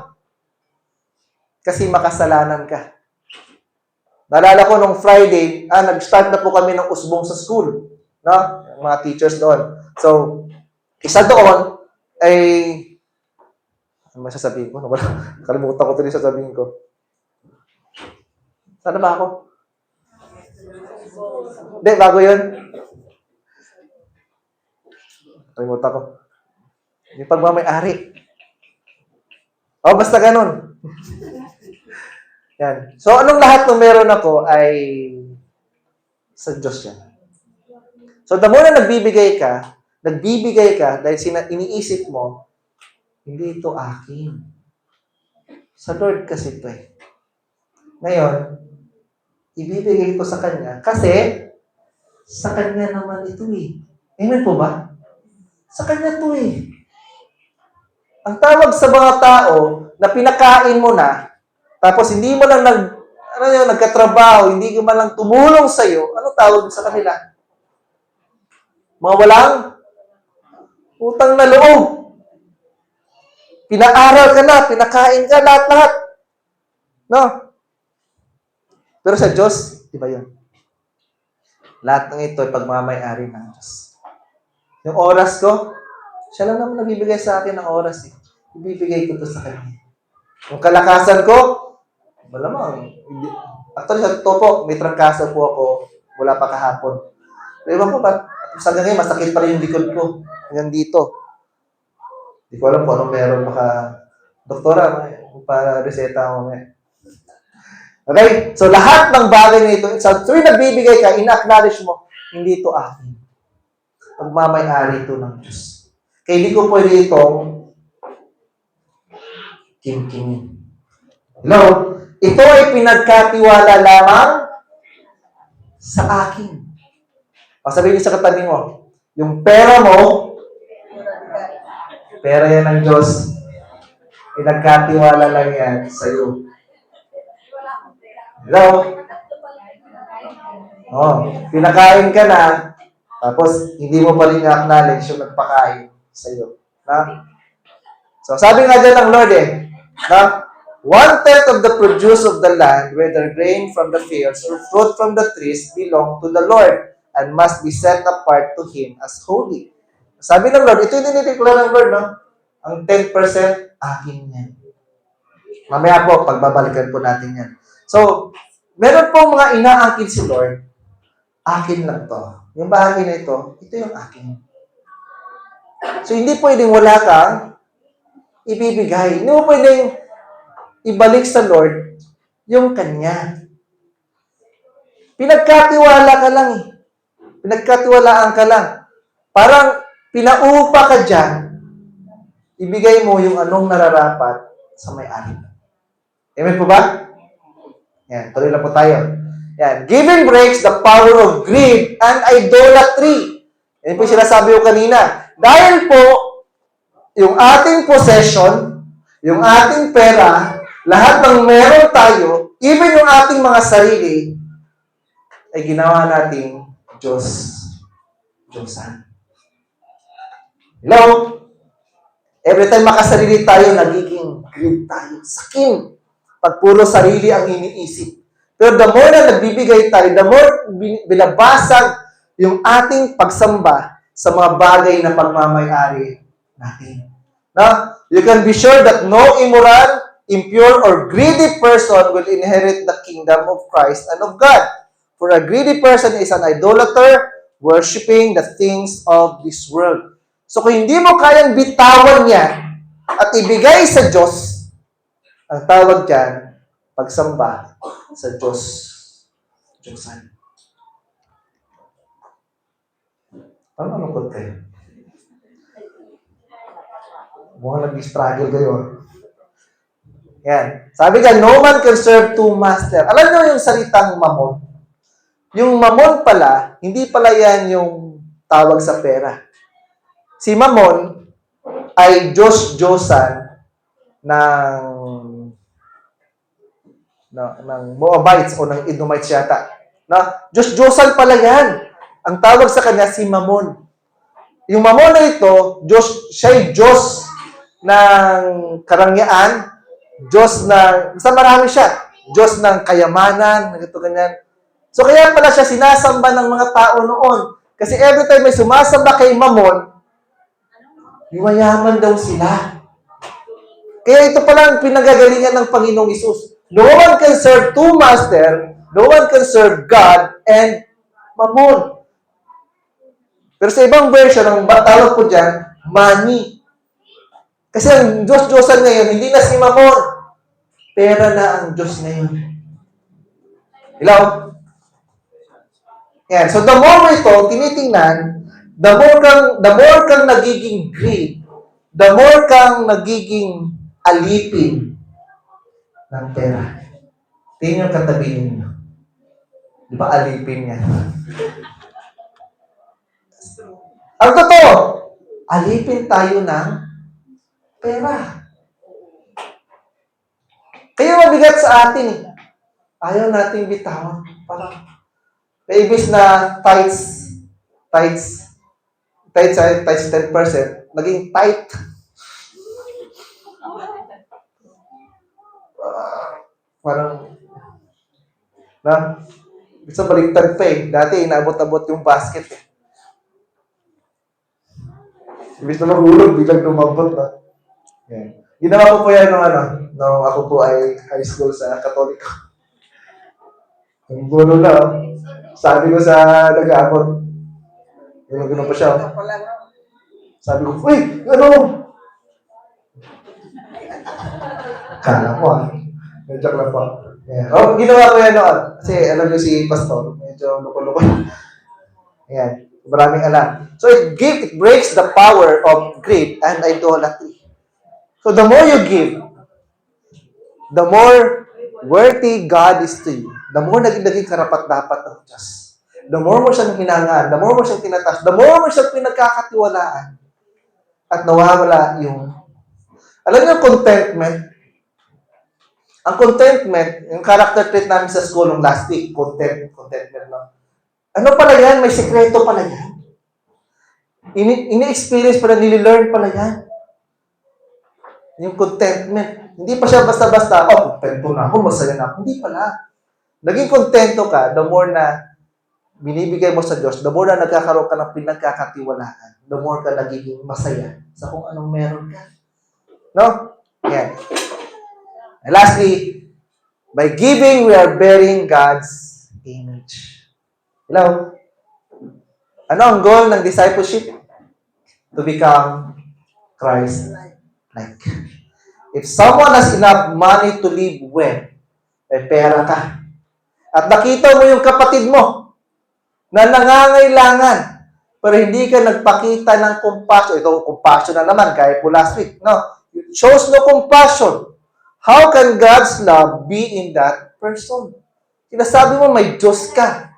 Kasi makasalanan ka. Naalala ko nung Friday, nag-start na po kami ng usbong sa school. No? Yung mga teachers doon. So, isa doon ay, ano sasabihin ko? Kalimutan ko ito yung sasabihin ko. Sana ba ako? Hindi, bago yun. Kalimutan ko. Yung pagmamayari. Basta ganun. Yan. So, anong lahat ng meron ako ay sa Diyos yan. So, the more na nagbibigay ka dahil iniisip mo, hindi ito akin. Sa Lord kasi ito eh. Ngayon, ibibigay ko sa Kanya kasi sa Kanya naman ito eh. Amen po ba? Sa Kanya ito eh. Ang tawag sa mga tao na pinakain mo na, tapos hindi mo lang nagkatrabaho, hindi mo man lang tumulong sa iyo, ano tawag sa kanila? Mga walang utang na loob. Pinaaral ka na, pinakain ka, lahat-lahat. No? Pero sa Diyos, di ba yun? Lahat ng ito ay pagmamayari ng Diyos. Yung oras ko, siya lang naman nagbibigay sa akin ng oras eh. Ibibigay ko ito sa Kanya. Yung kalakasan ko, malamang. Actually, sa totoo po, may trangkaso po ako mula pa kahapon. Ewan ko ba, sa ngayon, masakit pa rin yung likod ko. Hanggang dito. Hindi ko alam kung anong meron. Baka, doktora, para reseta mo. Okay? So, lahat ng bagay na ito, sa tuwing nagbibigay ka, ina-acknowledge mo, hindi ito akin. Pagmamayari ito ng Diyos. Kaya hindi ko pwede itong kim-kimin. Hello? Ito ay pinagkatiwala lamang sa akin. Sabihin niyo sa katabi mo, yung pera mo, pera yan ng Diyos, pinagkatiwala lang yan sa iyo. Hello? Pinakain ka na, tapos hindi mo pa rin na-acknowledge yung nagpakain sa iyo. So, sabi nga dyan ng Lord na 1/10 of the produce of the land, whether grain from the fields or fruit from the trees, belong to the Lord and must be set apart to Him as holy. Sabi ng Lord, ito yung dinideklara ng Lord, no? Ang 10% akin yan. Mamaya po, pagbabalikan po natin yan. So, meron po mga inaangkin si Lord, akin lang to. Yung bahagi na ito yung akin. So, hindi pwedeng wala kang ibibigay. Hindi mo pwedeng ibalik sa Lord yung Kanya. Pinagkatiwala ka lang eh. Pinagkatiwalaan ka lang. Parang pinaupa ka dyan, ibigay mo yung anong nararapat sa may-ari. Amen po ba? Yan, tuloy lang po tayo. Yan. Giving breaks the power of greed and idolatry. Yan po yung sinasabi ko kanina. Dahil po, yung ating possession, yung ating pera, lahat ng meron tayo, even yung ating mga sarili, ay ginawa nating Diyosan. Hello? Every time makasarili tayo, nagiging greed tayo. Sakin. Pag puro sarili ang iniisip. Pero the more na nagbibigay tayo, the more binabasag yung ating pagsamba sa mga bagay na pagmamayari natin. Now, you can be sure that no immoral, impure, or greedy person will inherit the kingdom of Christ and of God. For a greedy person is an idolater, worshiping the things of this world. So kung hindi mo kayang bitawan yan at ibigay sa Diyos, ang tawag dyan, pagsamba sa Diyosan. Ano ko kayo? Mukhang nag-struggle kayo. Yan. Sabi ka, no man can serve two master. Alam nyo yung salitang mamon? Yung mamon pala, hindi pala yan yung tawag sa pera. Si mamon ay Diyos-Diyosan ng Moabites o ng Edomites yata. Na Diyos-Diyosan pala yan. Ang tawag sa kanya si mamon. Yung mamon na ito, siya'y Diyos ng karangyaan, Diyos ng, basta marami siya, Diyos ng kayamanan, ganito ganyan. So kaya pala siya sinasamba ng mga tao noon. Kasi every time may sumasamba kay mamon, mayaman daw sila. Kaya ito pala ang pinagagalingan ng Panginoong Isus. No one can serve two master, no one can serve God and mamon. Pero sa ibang version, ang tawag po dyan, money. Kasi ang Diyos-Diyosan ngayon, hindi na si mamon. Pera na ang Diyos ngayon. Hello? Yan. So the more mo ito tinitingnan, the more kang nagiging greed, the more kang nagiging alipin ng pera. Tingnan yung katabi ninyo. Di ba alipin yan? Ang totoo, alipin tayo ng pera. Kaya mabigat sa atin. Ayaw natin bitawan. Parang, ibig na tithes 10%, naging tight. Parang, isa baliktad pa eh. Dati, inabot-abot yung basket eh. Ibig na mahulog, biglang lumabot na. Yeah. Ginawa ko po yan nung ako po ay high school sa Katoliko. Ang gulo na, sabi ko sa nag-aabot, gano'n pa siya. Sabi ko, uy, ano? Kala ko medyo lang po. Yeah. Oh, ginawa ko yan noon. Kasi alam niyo si Pastor, medyo loko-loko. Ayan. Maraming alam. So it breaks the power of greed and idolatry. So the more you give, the more worthy God is to you. The more naging karapat-dapat ng Diyos. The more mo siyang hinangaan, the more mo siyang tinatas, the more mo siyang pinagkakatiwalaan. At nawawala yung, alam niyo, contentment. Ang contentment, yung character trait namin sa school ng last week, contentment lang. Ano pala yan? May sekreto pala yan. Ini-experience pala, nililearn pala yan. Yung contentment. Hindi pa siya basta-basta, contento na ako, masaya na ako. Hindi pala. Naging kontento ka, the more na binibigay mo sa Diyos, the more na nagkakaroon ka ng pinagkakatiwalaan, the more ka nagiging masaya sa kung anong meron ka. No? Yan. And lastly, by giving, we are bearing God's image. Hello? Ano ang goal ng discipleship? To become Christ-like. If someone has enough money to live well, may pera ka. At nakita mo yung kapatid mo na nangangailangan, pero hindi ka nagpakita ng compassion. Ito, compassion na naman, gaya po last week. No? It shows no compassion. How can God's love be in that person? Sinasabi mo, may Diyos ka.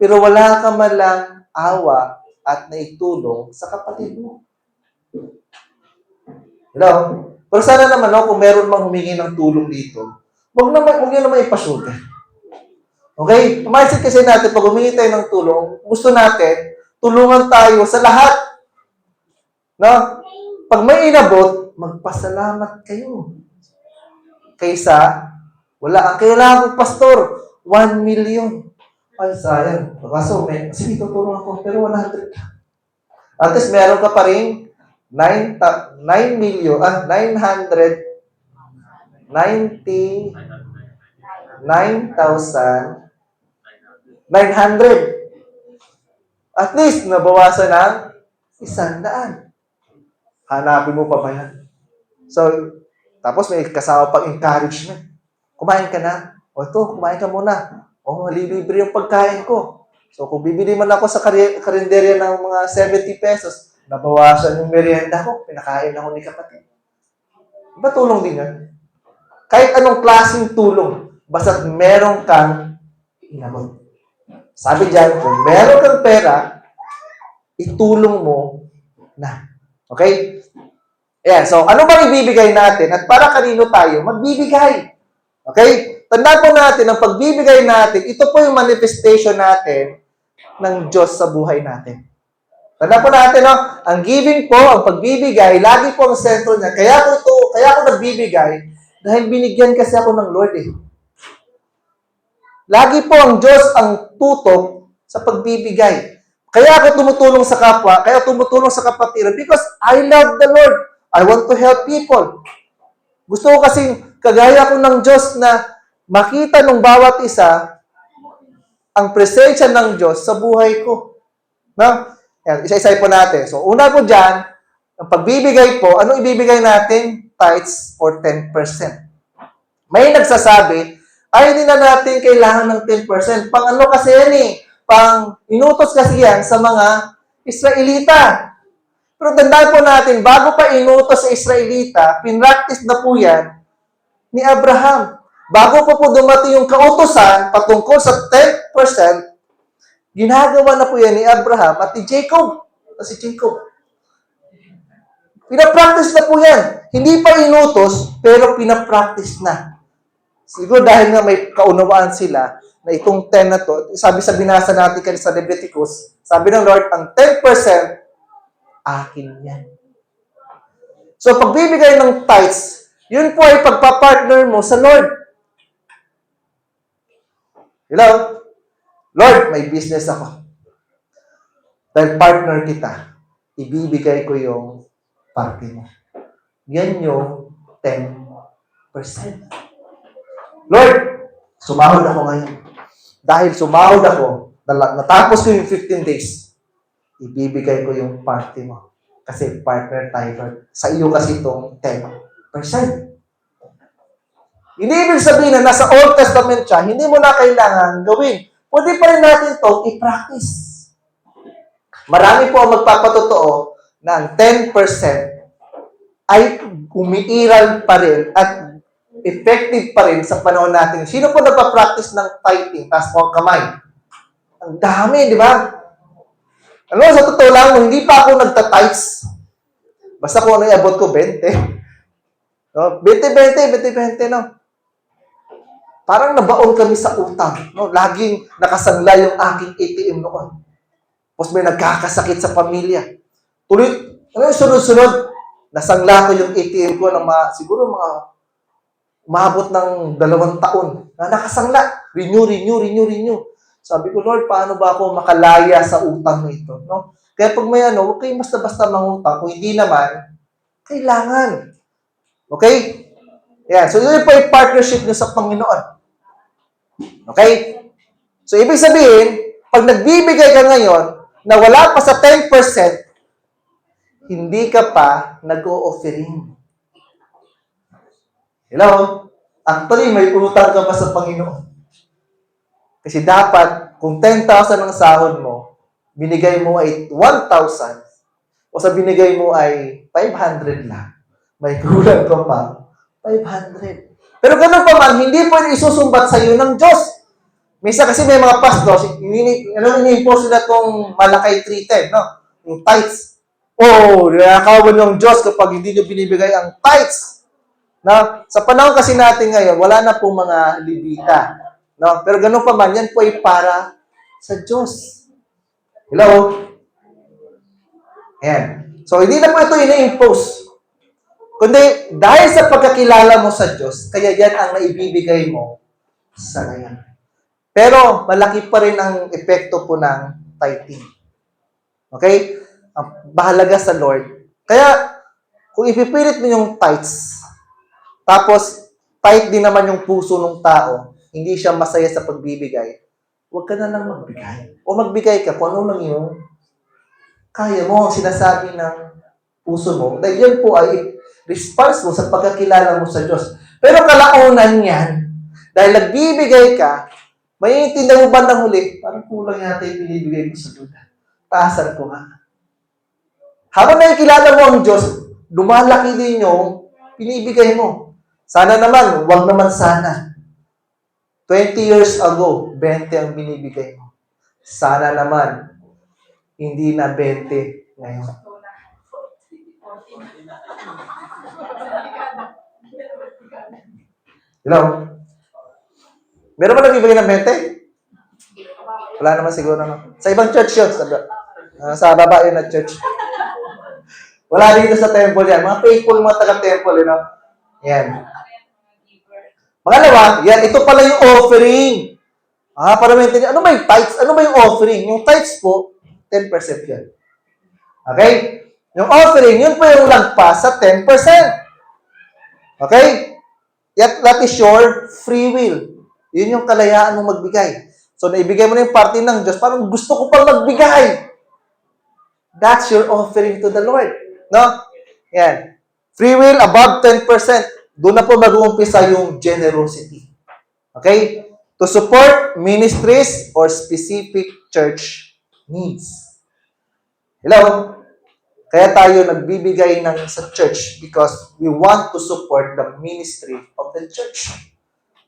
Pero wala ka man lang awa at naitulong sa kapatid mo. Hello? Pero sana naman, no, kung meron mang humingi ng tulong dito, huwag nyo naman ipasukin. Okay? Mindset kasi natin, pag humingi tayo ng tulong, gusto natin, tulungan tayo sa lahat. No? Pag may inabot, magpasalamat kayo. Kaysa, wala. Ang kailangan ko, pastor, 1 million. Ay, sayang. Kaso, sige, tutulong ako, pero 100 ka. At least, meron ka pa rin 999,900. At least, nabawasan ng 100. Hanapin mo pa ba yan? So, tapos may kasama pang encouragement. Kumain ka na? O ito, kumain ka muna. O, malilibre yung pagkain ko. So, kung bibili man ako sa karinderya ng mga 70 pesos, nabawasan yung merienda ko, pinakain ako ni kapatid. Diba tulong din yan? Kahit anong klaseng tulong, basta meron kang inabot. Sabi dyan, kung meron kang pera, itulong mo na. Okay? Ayan, so ano bang ibibigay natin at para kanino tayo magbibigay? Okay? Tandaan po natin, ang pagbibigay natin, ito po yung manifestation natin ng Diyos sa buhay natin. Tandaan po natin, no? Ang giving po, ang pagbibigay, lagi po ang sentro niya. Kaya ako nagbibigay dahil binigyan kasi ako ng Lord eh. Lagi po ang Diyos ang tutok sa pagbibigay. Kaya ako tumutulong sa kapwa, kaya tumutulong sa kapatiran because I love the Lord. I want to help people. Gusto ko kasing kagaya ko ng Diyos na makita ng bawat isa ang presensya ng Diyos sa buhay ko. No? Yan, isa-isa po natin. So, una po dyan, ang pagbibigay po, ano ibibigay natin? Tithes or 10%. May nagsasabi, ay hindi na natin kailangan ng 10%. Pang ano kasi yan eh? Pang inutos kasi yan sa mga Israelita. Pero tandaan po natin, bago pa inutos sa Israelita, pinractice na po yan ni Abraham. Bago pa po dumating yung kautosan patungkol sa 10%, ginagawa na po yan ni Abraham at ni Jacob. Si Jacob. Pinapractice na po yan. Hindi pa inutos, pero pinapractice na. Siguro dahil nga may kaunawaan sila na itong 10 na to, sabi sa binasa natin kanina sa Leviticus, sabi ng Lord, ang 10%, akin yan. So, pagbibigay ng tithes, yun po ay pagpapartner mo sa Lord. Hello? Lord, may business ako. Dahil partner kita, ibibigay ko yung parte mo. Yan yung 10%. Lord, sumahod ako ngayon. Dahil sumahod ako, natapos ko yung 15 days, ibibigay ko yung parte mo. Kasi partner tayo, Lord. Sa iyo kasi itong 10%. Hindi ibig sabihin na nasa Old Testament siya, hindi mo na kailangan gawin. Pwede pa rin natin itong i-practice. Marami po ang magpapatotoo na ang 10% ay umiiral pa rin at effective pa rin sa panahon natin. Sino po nagpa-practice ng tithing? Taas po ang kamay. Ang dami, di ba? Ano, sa totoo lang, hindi pa ako nagta-tithes. Basta kung ano iabot ko, 20. No? 20, no? Parang nabaon kami sa utang. No? Laging nakasangla yung aking ATM noon. Tapos may nagkakasakit sa pamilya. Tuloy, ano yung sunod-sunod? Nasangla ko yung ATM ko ng siguro umabot ng 2 taon. Na nakasangla. Renew. Sabi ko, Lord, paano ba ako makalaya sa utang nito? No? Kaya pag may huwag kayong basta-basta mangutang. Kung hindi naman, kailangan. Okay? Yan. So, yun po yung partnership nyo sa Panginoon. Okay? So, ibig sabihin, pag nagbibigay ka ngayon, na wala pa sa 10%, hindi ka pa nag-o-offering. Hello? Actually, may utang ka pa sa Panginoon. Kasi dapat, kung 10,000 ang sahod mo, binigay mo ay 1,000, o sa binigay mo ay 500 lang, may kulang ka pa, 500. Pero ganun pa man, hindi pwede isusumbat sa iyo ng Diyos. Minsan kasi may mga pastor, ini-impose nila itong Malakay 3:10, no? Yung tithes. Oh, nakakawan ng Diyos kapag hindi nyo binibigay ang tithes. No? Sa panahon kasi natin ngayon, wala na po mga Levita. No? Pero ganun pa man, yan po ay para sa Diyos. Hello? Ayan. So, hindi na po ito ini-impose. Kundi, dahil sa pagkakilala mo sa Diyos, kaya yan ang naibibigay mo sa ngayon. Pero, malaki pa rin ang epekto po ng tithing. Okay? Ang bahalaga sa Lord. Kaya, kung ipipilit mo yung tithes, tapos, tithe din naman yung puso ng tao, hindi siya masaya sa pagbibigay, huwag ka na lang magbigay. O magbigay ka kung ano lang yung kaya mo, sinasabi ng puso mo. Dahil yan po ay response mo sa pagkakilala mo sa Diyos. Pero kalaunan yan, dahil nagbibigay ka, may intindihan mo bandang huli, parang kulang yata yung binibigay mo sa Lord. Taasan ko nga. Habang nakikilala mo ang Diyos, lumalaki din yung pinibigay mo. Sana naman, wag naman sana. 20 years ago, 20 ang binibigay mo. Sana naman, hindi na 20 ngayon. Hello? Meron ba nagbibigay ng 20? Wala naman siguro. No? Sa ibang church yun. Sa baba yun na church. Wala dito sa temple yan. Mga faithful mga taga-temple. You know? Yan. Pangalawa, yan, ito pala yung offering. Para maintindihan. Ano ba yung tithes? Ano ba yung offering? Yung tithes po, 10% yan. Okay? Yung offering, yun po yung lagpas sa 10%. Okay? That is your free will. Yun yung kalayaan mong magbigay. So, naibigay mo na yung parte ng Diyos, parang gusto ko pang magbigay. That's your offering to the Lord. No? Yan. Free will above 10%. Doon na po mag-uumpisa yung generosity. Okay? To support ministries or specific church needs. Hello? Kaya tayo nagbibigay sa church because we want to support the ministry of the church.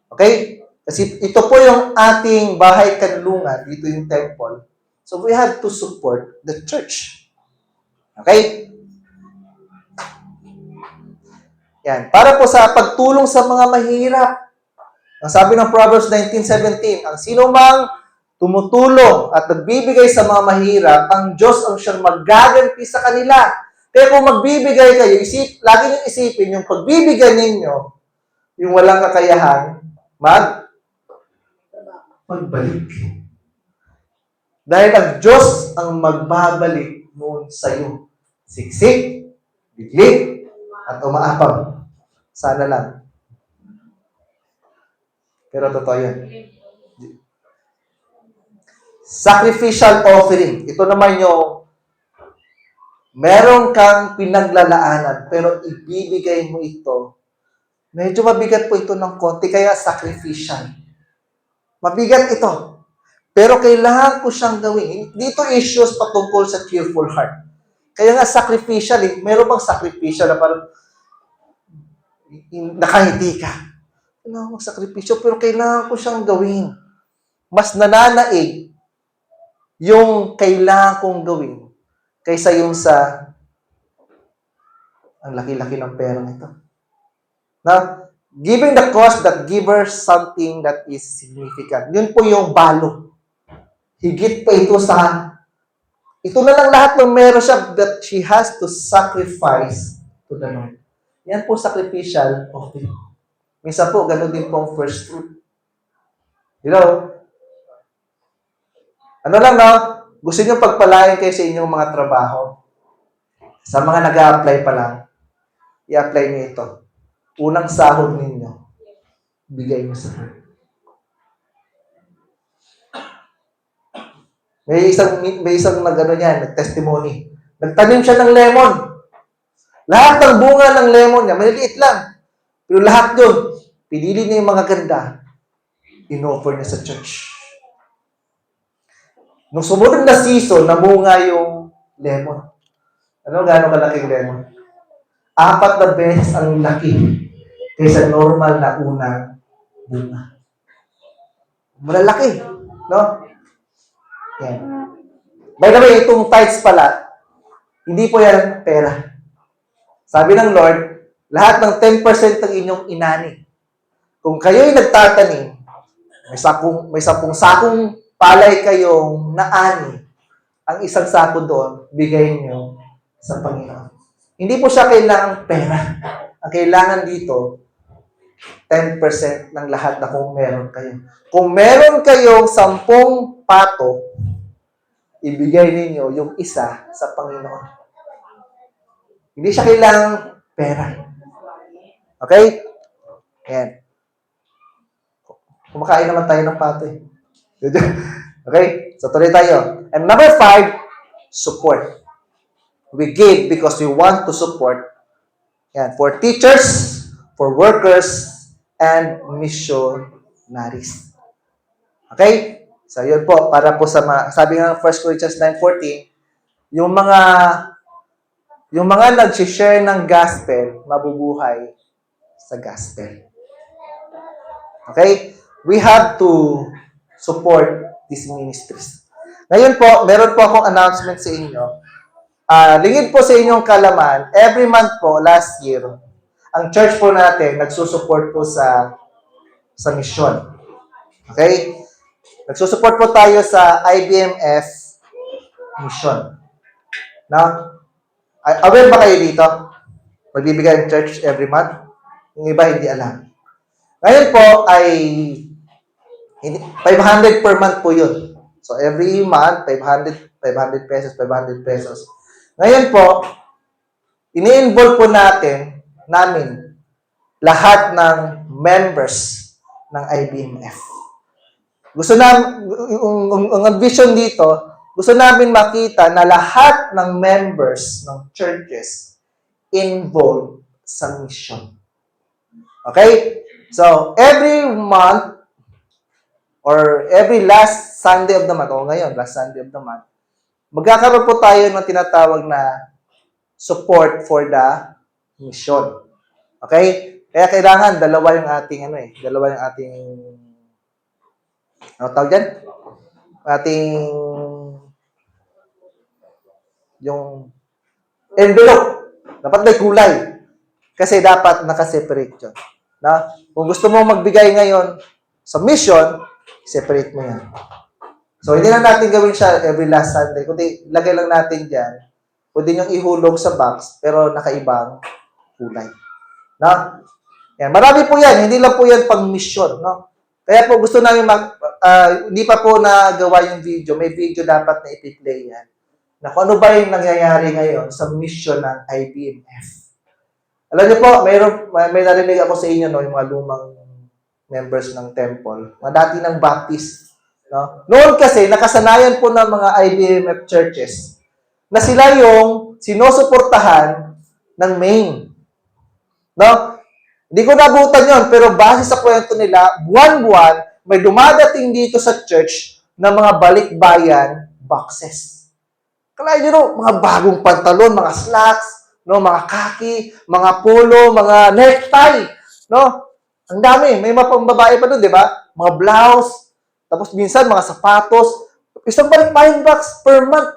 Okay? Kasi ito po yung ating bahay kanlungan, dito yung temple. So we have to support the church. Okay? Yan. Para po sa pagtulong sa mga mahirap. Ang sabi ng Proverbs 19:17, ang sino mang tumutulong at nagbibigay sa mga mahirap, ang Diyos ang siyang maggaganti sa kanila. Kaya kung magbibigay kayo, lagi niyong isipin, yung pagbibigay ninyo, yung walang kakayahan, magbalik. Dahil ang Diyos ang magbabalik noon sa iyo. Siksik, biglit, at umaapag. Sana lang. Pero totoo yan. Sacrificial offering. Ito naman yung meron kang pinaglalaanan pero ibibigay mo ito. Medyo mabigat po ito ng konti kaya sacrificial. Mabigat ito. Pero kailangan ko siyang gawin. Dito issues patungkol sa cheerful heart. Kaya nga sacrificial eh. Meron bang sacrificial na parang nakahiti ka? Kailangan magsakripisyo pero kailangan ko siyang gawin. Mas nananaig yung kailangan kong gawin kaysa yung sa ang laki-laki ng perang ito. Now, giving the cause that gives something that is significant. Yun po yung balo. Higit pa ito ito na lang lahat ng meron siya that she has to sacrifice to the Lord. Yan po sacrificial offering. Minsan po, ganun din po ang first fruit. Ano lang, no? Gusto niyo pagpalain kayo sa inyong mga trabaho. Sa mga nag-a-apply pa lang, i-apply niyo ito. Unang sahod ninyo, bigay mo sa Lord. May isang nag-testimony. Nagtanim siya ng lemon. Lahat ng bunga ng lemon niya, maliliit lang. Pero lahat yun, pinili niya yung mga ganda, in-offer niya sa church. Nung sumunod na season, namunga yung lemon. Ano gano'ng kalaking lemon? 4 na beses ang laki kaysa normal na unang bunga. Malalaki. No? Yan. By the way, itong tithes pala, hindi po yan pera. Sabi ng Lord, lahat ng 10% ng inyong inani. Kung kayo'y nagtatanim, may 10 sakong palay kayong naani, ang isang sako doon, bigay nyo sa Panginoon. Hindi po siya kailangang pera. Ang kailangan dito, 10% ng lahat na kung meron kayo. Kung meron kayong 10 pato, ibigay ninyo yung isa sa Panginoon. Hindi siya kailangang pera. Okay? Ayan. Kumakain naman tayo ng pato eh. Okay? So tuloy tayo. And number 5, support. We give because we want to support. Yan. For teachers, for workers, and missionaries. Okay? So yun po, para po sa sabi nga ng 1 Corinthians 9:14, yung mga nag-share ng gospel, mabubuhay sa gospel. Okay? We have to support these ministries. Ngayon po, meron po akong announcement sa inyo. Lingid po sa inyong kalaman, every month po, last year, ang church po natin, nagsusupport po sa mission. Okay? Nagsusupport po tayo sa IBMF mission. Now, aware ba kayo dito? Magbibigay ang church every month? Yung iba hindi alam. Ngayon po ay 500 per month po yun. So every month, 500 pesos, 500 pesos. Ngayon po, ini-involve po namin lahat ng members ng IBMF. Gusto namin, ang vision dito, gusto namin makita na lahat ng members ng churches involved sa mission. Okay? So, every month, or every last Sunday of the month, o ngayon, last Sunday of the month, magkakaroon po tayo ng tinatawag na support for the mission. Okay? Kaya kailangan dalawa yung ating ano tawag dyan? Yung envelope. Dapat may kulay. Kasi dapat nakaseparate yun. Na? Kung gusto mo magbigay ngayon sa mission, separate mo yan. So, hindi lang natin gawin siya every last Sunday. Kundi, lagay lang natin dyan. Pwede nyo ihulog sa box, pero nakaibang kulay. No? Yan. Marami po yan. Hindi lang po yan pang mission. No? Kaya po gusto namin hindi pa po nagawa yung video. May video dapat na ipi-play yan. Na kung ano ba yung nangyayari ngayon sa mission ng IBMF. Alam niyo po, may narinig ako sa inyo, no, yung mga lumang members ng temple. Mga dati ng Baptist. No? Noon kasi, nakasanayan po ng mga IBMF churches na sila yung sinusuportahan ng main. No? Hindi ko nabutan yon, pero base sa kwento nila, buwan-buwan, may dumadating dito sa church na mga balikbayan boxes. Kalahin nyo, no, mga bagong pantalon, mga slacks, no, mga khaki, mga polo, mga necktie, no? Ang dami, may mga pambabae pa doon, di ba? Mga blouse, tapos minsan mga sapatos, isang balikbayan box per month.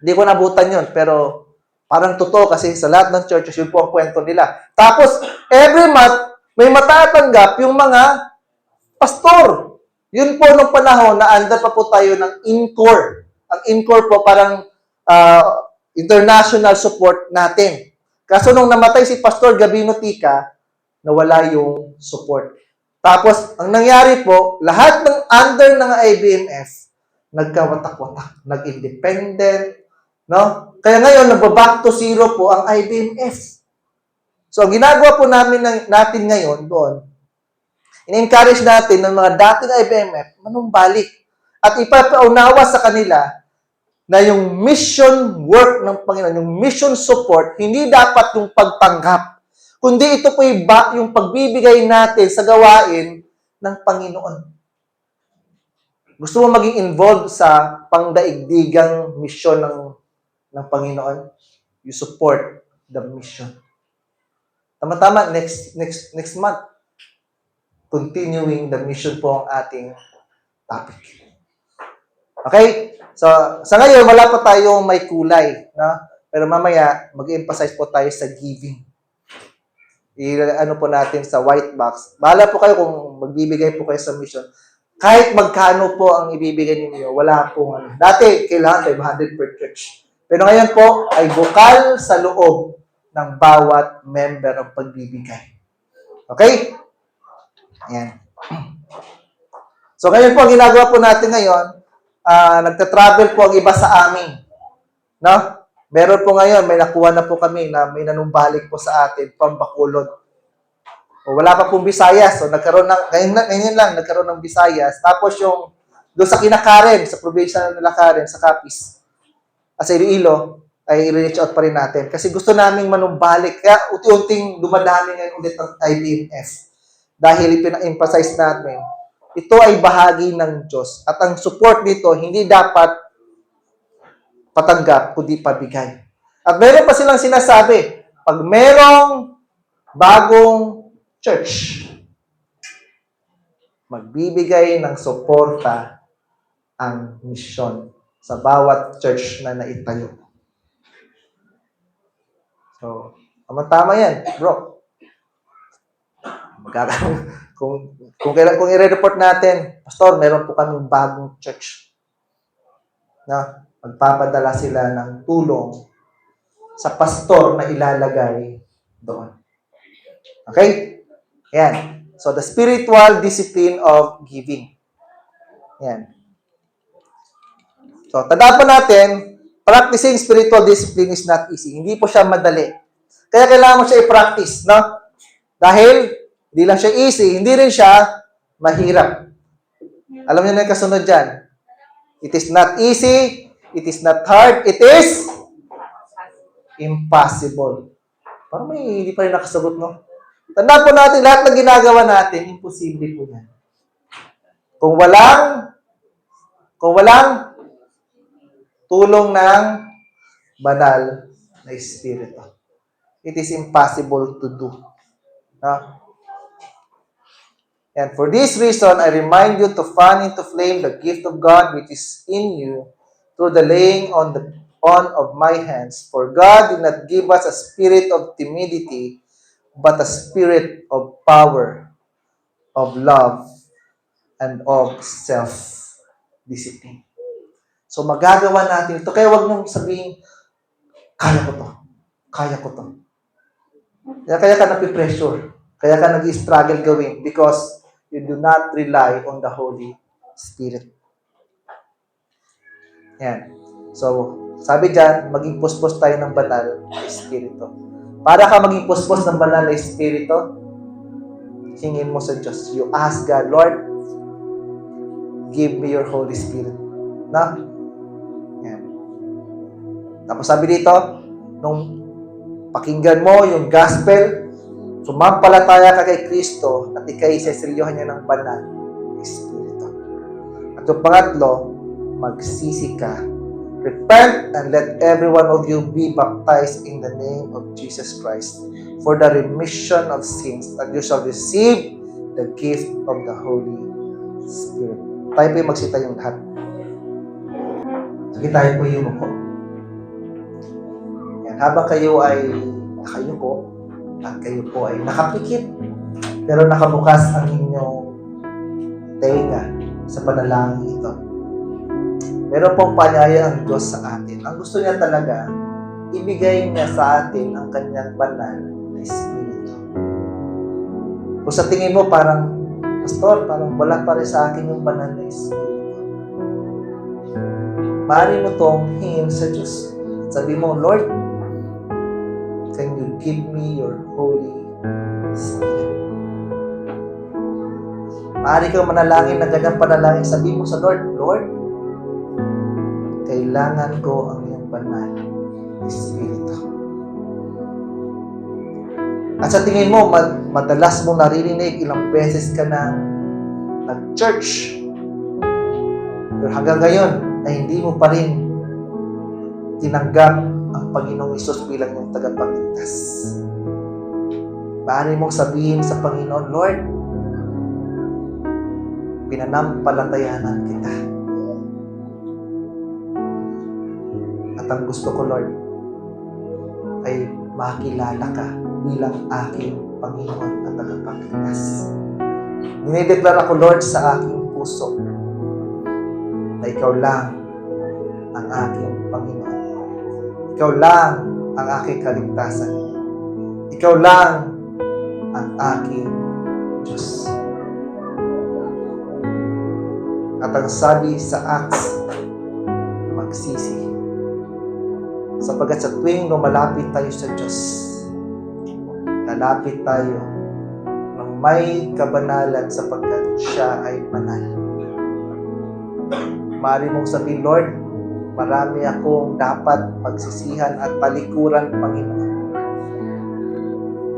Hindi ko nabutan yon, pero parang totoo kasi sa lahat ng churches, yun po ang kwento nila. Tapos, every month, may matatanggap yung mga pastor. Yun po nung panahon na andar pa po tayo ng INCOR. Ang INCOR po parang international support natin. Kaso nung namatay si Pastor Gabino Tica, nawala yung support. Tapos, ang nangyari po, lahat ng under ng IBMF, nagkawatak-watak, nag-independent, no? Kaya ngayon, nagbaback to zero po ang IBMF. So, ang ginagawa po natin ngayon doon, in-encourage natin ng mga dating IBMF, manumbalik. At ipapaunawa sa kanila na yung mission work ng Panginoon, yung mission support, hindi dapat yung pagtanggap, kundi ito po yung pagbibigay natin sa gawain ng Panginoon. Gusto mo maging involved sa pangdaigdigang mission ng Panginoon? You support the mission. Tama-tama, next month, continuing the mission po ang ating topic. Okay? So, sa ngayon, wala pa tayong may kulay. No? Pero mamaya, mag-emphasize po tayo sa giving. Ano po natin sa white box. Bahala po kayo kung magbibigay po kayo sa mission. Kahit magkano po ang ibibigay ninyo, wala po. Dati, kailangan 500 per church. Pero ngayon po, ay bukal sa loob ng bawat member ang pagbibigay. Okay? Ayan. So, ngayon po, ang ginagawa po natin ngayon, nagta-travel po ang iba sa amin. No? Meron po ngayon, may nakuha na po kami na may nanumbalik po sa atin from Bacolod. O, wala pa pong Visayas. So, nagkaroon ng Visayas. Tapos yung, doon sa Kinakaren, sa probinsya ng Karen, sa Capiz, sa Iloilo, ay i-reach out pa rin natin. Kasi gusto naming manumbalik. Kaya, unti-unting dumadami ngayon ulit ang IBMF. Dahil ipina-emphasize natin, ito ay bahagi ng Diyos. At ang support nito, hindi dapat patanggap, kundi pabigay. At meron pa silang sinasabi, pag merong bagong church, magbibigay ng suporta ang misyon sa bawat church na naitayo. So, tama yan, bro. Kung i-report natin, Pastor, meron po kaming bagong church na magpapadala sila ng tulong sa pastor na ilalagay doon. Okay? Yan. So, the spiritual discipline of giving. Yan. So, tandaan po natin, practicing spiritual discipline is not easy. Hindi po siya madali. Kaya kailangan mo siya i-practice, no? Dahil, hindi lang siya easy, hindi rin siya mahirap. Alam niyo na yung kasunod dyan. It is not easy, it is not hard, it is impossible. Parang hindi pa rin nakasagot, no? Tandaan po natin, lahat ng ginagawa natin, imposible po yan. Kung walang tulong ng banal na Espiritu, it is impossible to do. No? And for this reason, I remind you to fan into flame the gift of God which is in you through the laying on of my hands. For God did not give us a spirit of timidity, but a spirit of power, of love, and of self-discipline. So magagawa natin ito. Kaya wag niyong sabihin, kaya ko to. Kaya ka napipressure. Kaya ka nag-struggle gawin because you do not rely on the Holy Spirit. Yan. So, sabi dyan, maging puspos tayo ng banal na Espiritu. Para ka maging puspos ng banal na Espiritu, hingin mo sa Diyos. You ask God, Lord, give me your Holy Spirit. Na? Yan. Tapos sabi dito, nung pakinggan mo yung gospel, sumampalataya ka kay Kristo at ikay seseryohan niya ng banal na Espiritu. At yung pangatlo, magsisi ka. Repent and let every one of you be baptized in the name of Jesus Christ for the remission of sins, and you shall receive the gift of the Holy Spirit. Tayo po yung magsita yung lahat. Sige, tayo po yung upo. Yan. Habang kayo ay nakayuko at kayo po ay nakapikit, pero nakabukas ang inyong tenga sa panalangin ito. Meron pong panyaya ang Diyos sa atin. Ang gusto niya talaga, ibigay niya sa atin ang kanyang banal na Espiritu. Kung sa tingin mo parang, Pastor, parang wala pa rin sa akin yung banal na Espiritu. Maaari mo itong hingin sa Diyos. Sabi mo, Lord, can you give me your Holy Spirit? Maaari kang manalangin na ganyang panalangin. Sabi mo sa Lord, Lord, kailangan ko ang iyong banal na Espiritu. At sa tingin mo, madalas mo naririnig, ilang beses ka na nag-church. Pero hanggang ngayon, ay hindi mo pa rin tinanggap ang Panginoong Hesus bilang iyong tagapagligtas. Maaari mong sabihin sa Panginoon, Lord, pinanampalatayanan kita. At ang gusto ko, Lord, ay makilala ka bilang aking Panginoon at tagapagligtas. Dinideklara ko, Lord, sa aking puso na ikaw lang ang aking Panginoon. Ikaw lang ang aking kaligtasan. Ikaw lang ang aking Diyos. At ang sabi sa Acts, magsisi. Sapagkat sa tuwing lumalapit tayo sa Diyos, lalapit tayo ng may kabanalan sapagkat siya ay banal. Maaari mong sabihin, Lord, marami akong dapat pagsisihan at palikuran, Panginoon.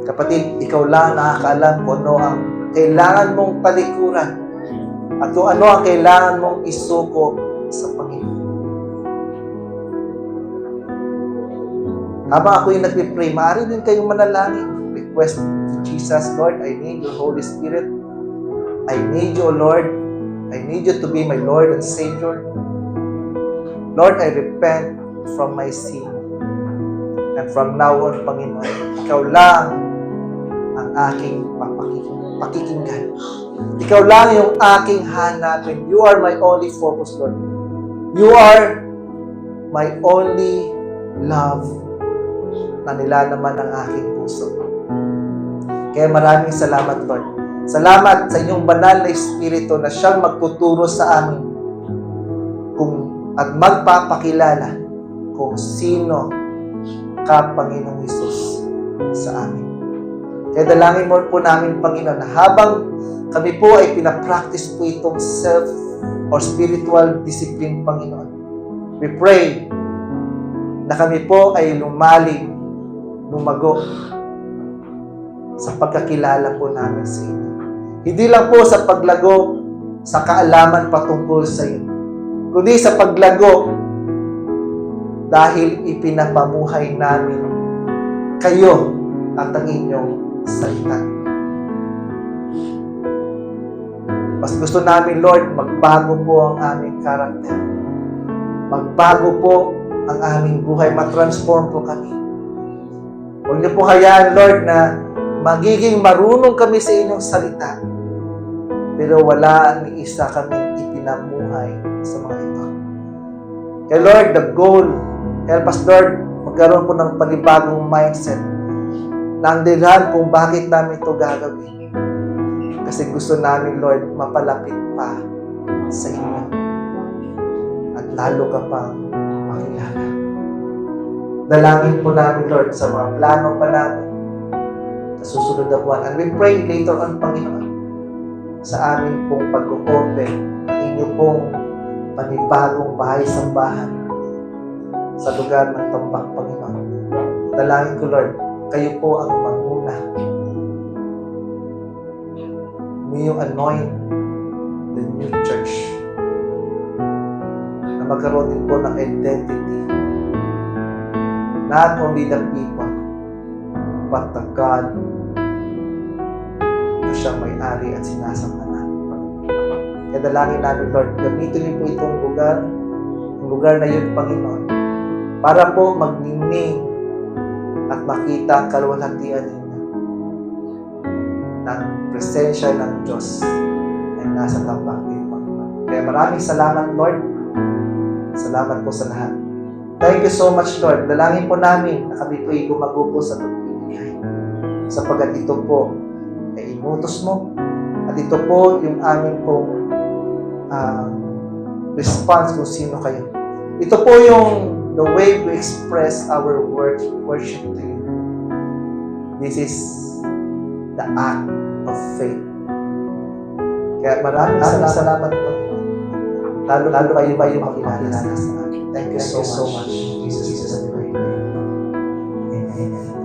Kapatid, ikaw lang nakakaalam kung ano ang kailangan mong palikuran at kung ano ang kailangan mong isuko sa Panginoon. Habang ako yung nagpipray, maaari din kayong manalangin. Request to Jesus, Lord, I need your Holy Spirit. I need you, Lord. I need you to be my Lord and Savior. Lord, I repent from my sin. And from now on, Panginoon, ikaw lang ang aking pakikinggan. Ikaw lang yung aking hanapin. You are my only focus, Lord. You are my only love na nilalaman ng aking puso. Kaya maraming salamat, Lord. Salamat sa inyong banal na Espiritu na siyang magtuturo sa amin at magpapakilala kung sino ka, Panginoong Hesus, sa amin. Kaya dalangin mo po namin, Panginoon, na habang kami po ay pinapractice po itong self or spiritual discipline, Panginoon, we pray na kami po ay lumago sa pagkakilala po namin sa inyo. Hindi lang po sa paglago sa kaalaman patungkol sa iyo, kundi sa paglago dahil ipinapamuhay namin kayo at ang inyong salita. Mas gusto namin, Lord, magbago po ang aming karakter. Magbago po ang aming buhay. Matransform po kami. Huwag niyo po hayaan, Lord, na magiging marunong kami sa inyong salita, pero wala ni isa kaming ipinamuhay sa mga ito. Kaya Lord, the goal, help us, Lord, magkaroon po ng panibagong mindset na ang dahilan kung bakit namin ito gagawin. Kasi gusto namin, Lord, mapalapit pa sa inyo at lalo ka pang makilala. Dalangin po namin, Lord, sa mga plano pa namin sa susunod na buwan. And we pray later on, Panginoon, sa amin pong pag-open ng inyo pong panibagong bahay-sambahan sa lugar ng Tambak, Panginoon. Dalangin ko, Lord, kayo po ang manguna. May you anoint the new church na magkaroon din po ng identity. Not only the people, but the God na siyang may-ari at sinasamba namin. Kaya dalangin namin, Lord, gamitin niyo po itong lugar, yung lugar na yun, Panginoon, para po magningning at makita ang kaluwalhatian ninyo ng presensya ng Diyos ay nasa Tambak din, Panginoon. Kaya maraming salamat, Lord. Salamat po sa lahat. Thank you so much, Lord. Dalangin po namin na kami po ay lumago po sa pagbibigay. Sapagkat ito po ay inutos mo at ito po yung aming pong response kung sino kayo. Ito po yung the way we express our worship to you. This is the act of faith. Kaya maraming salamat po. Lalo kayo ba yung makilala sa amin. Thank you so much. Jesus, I pray. Amen.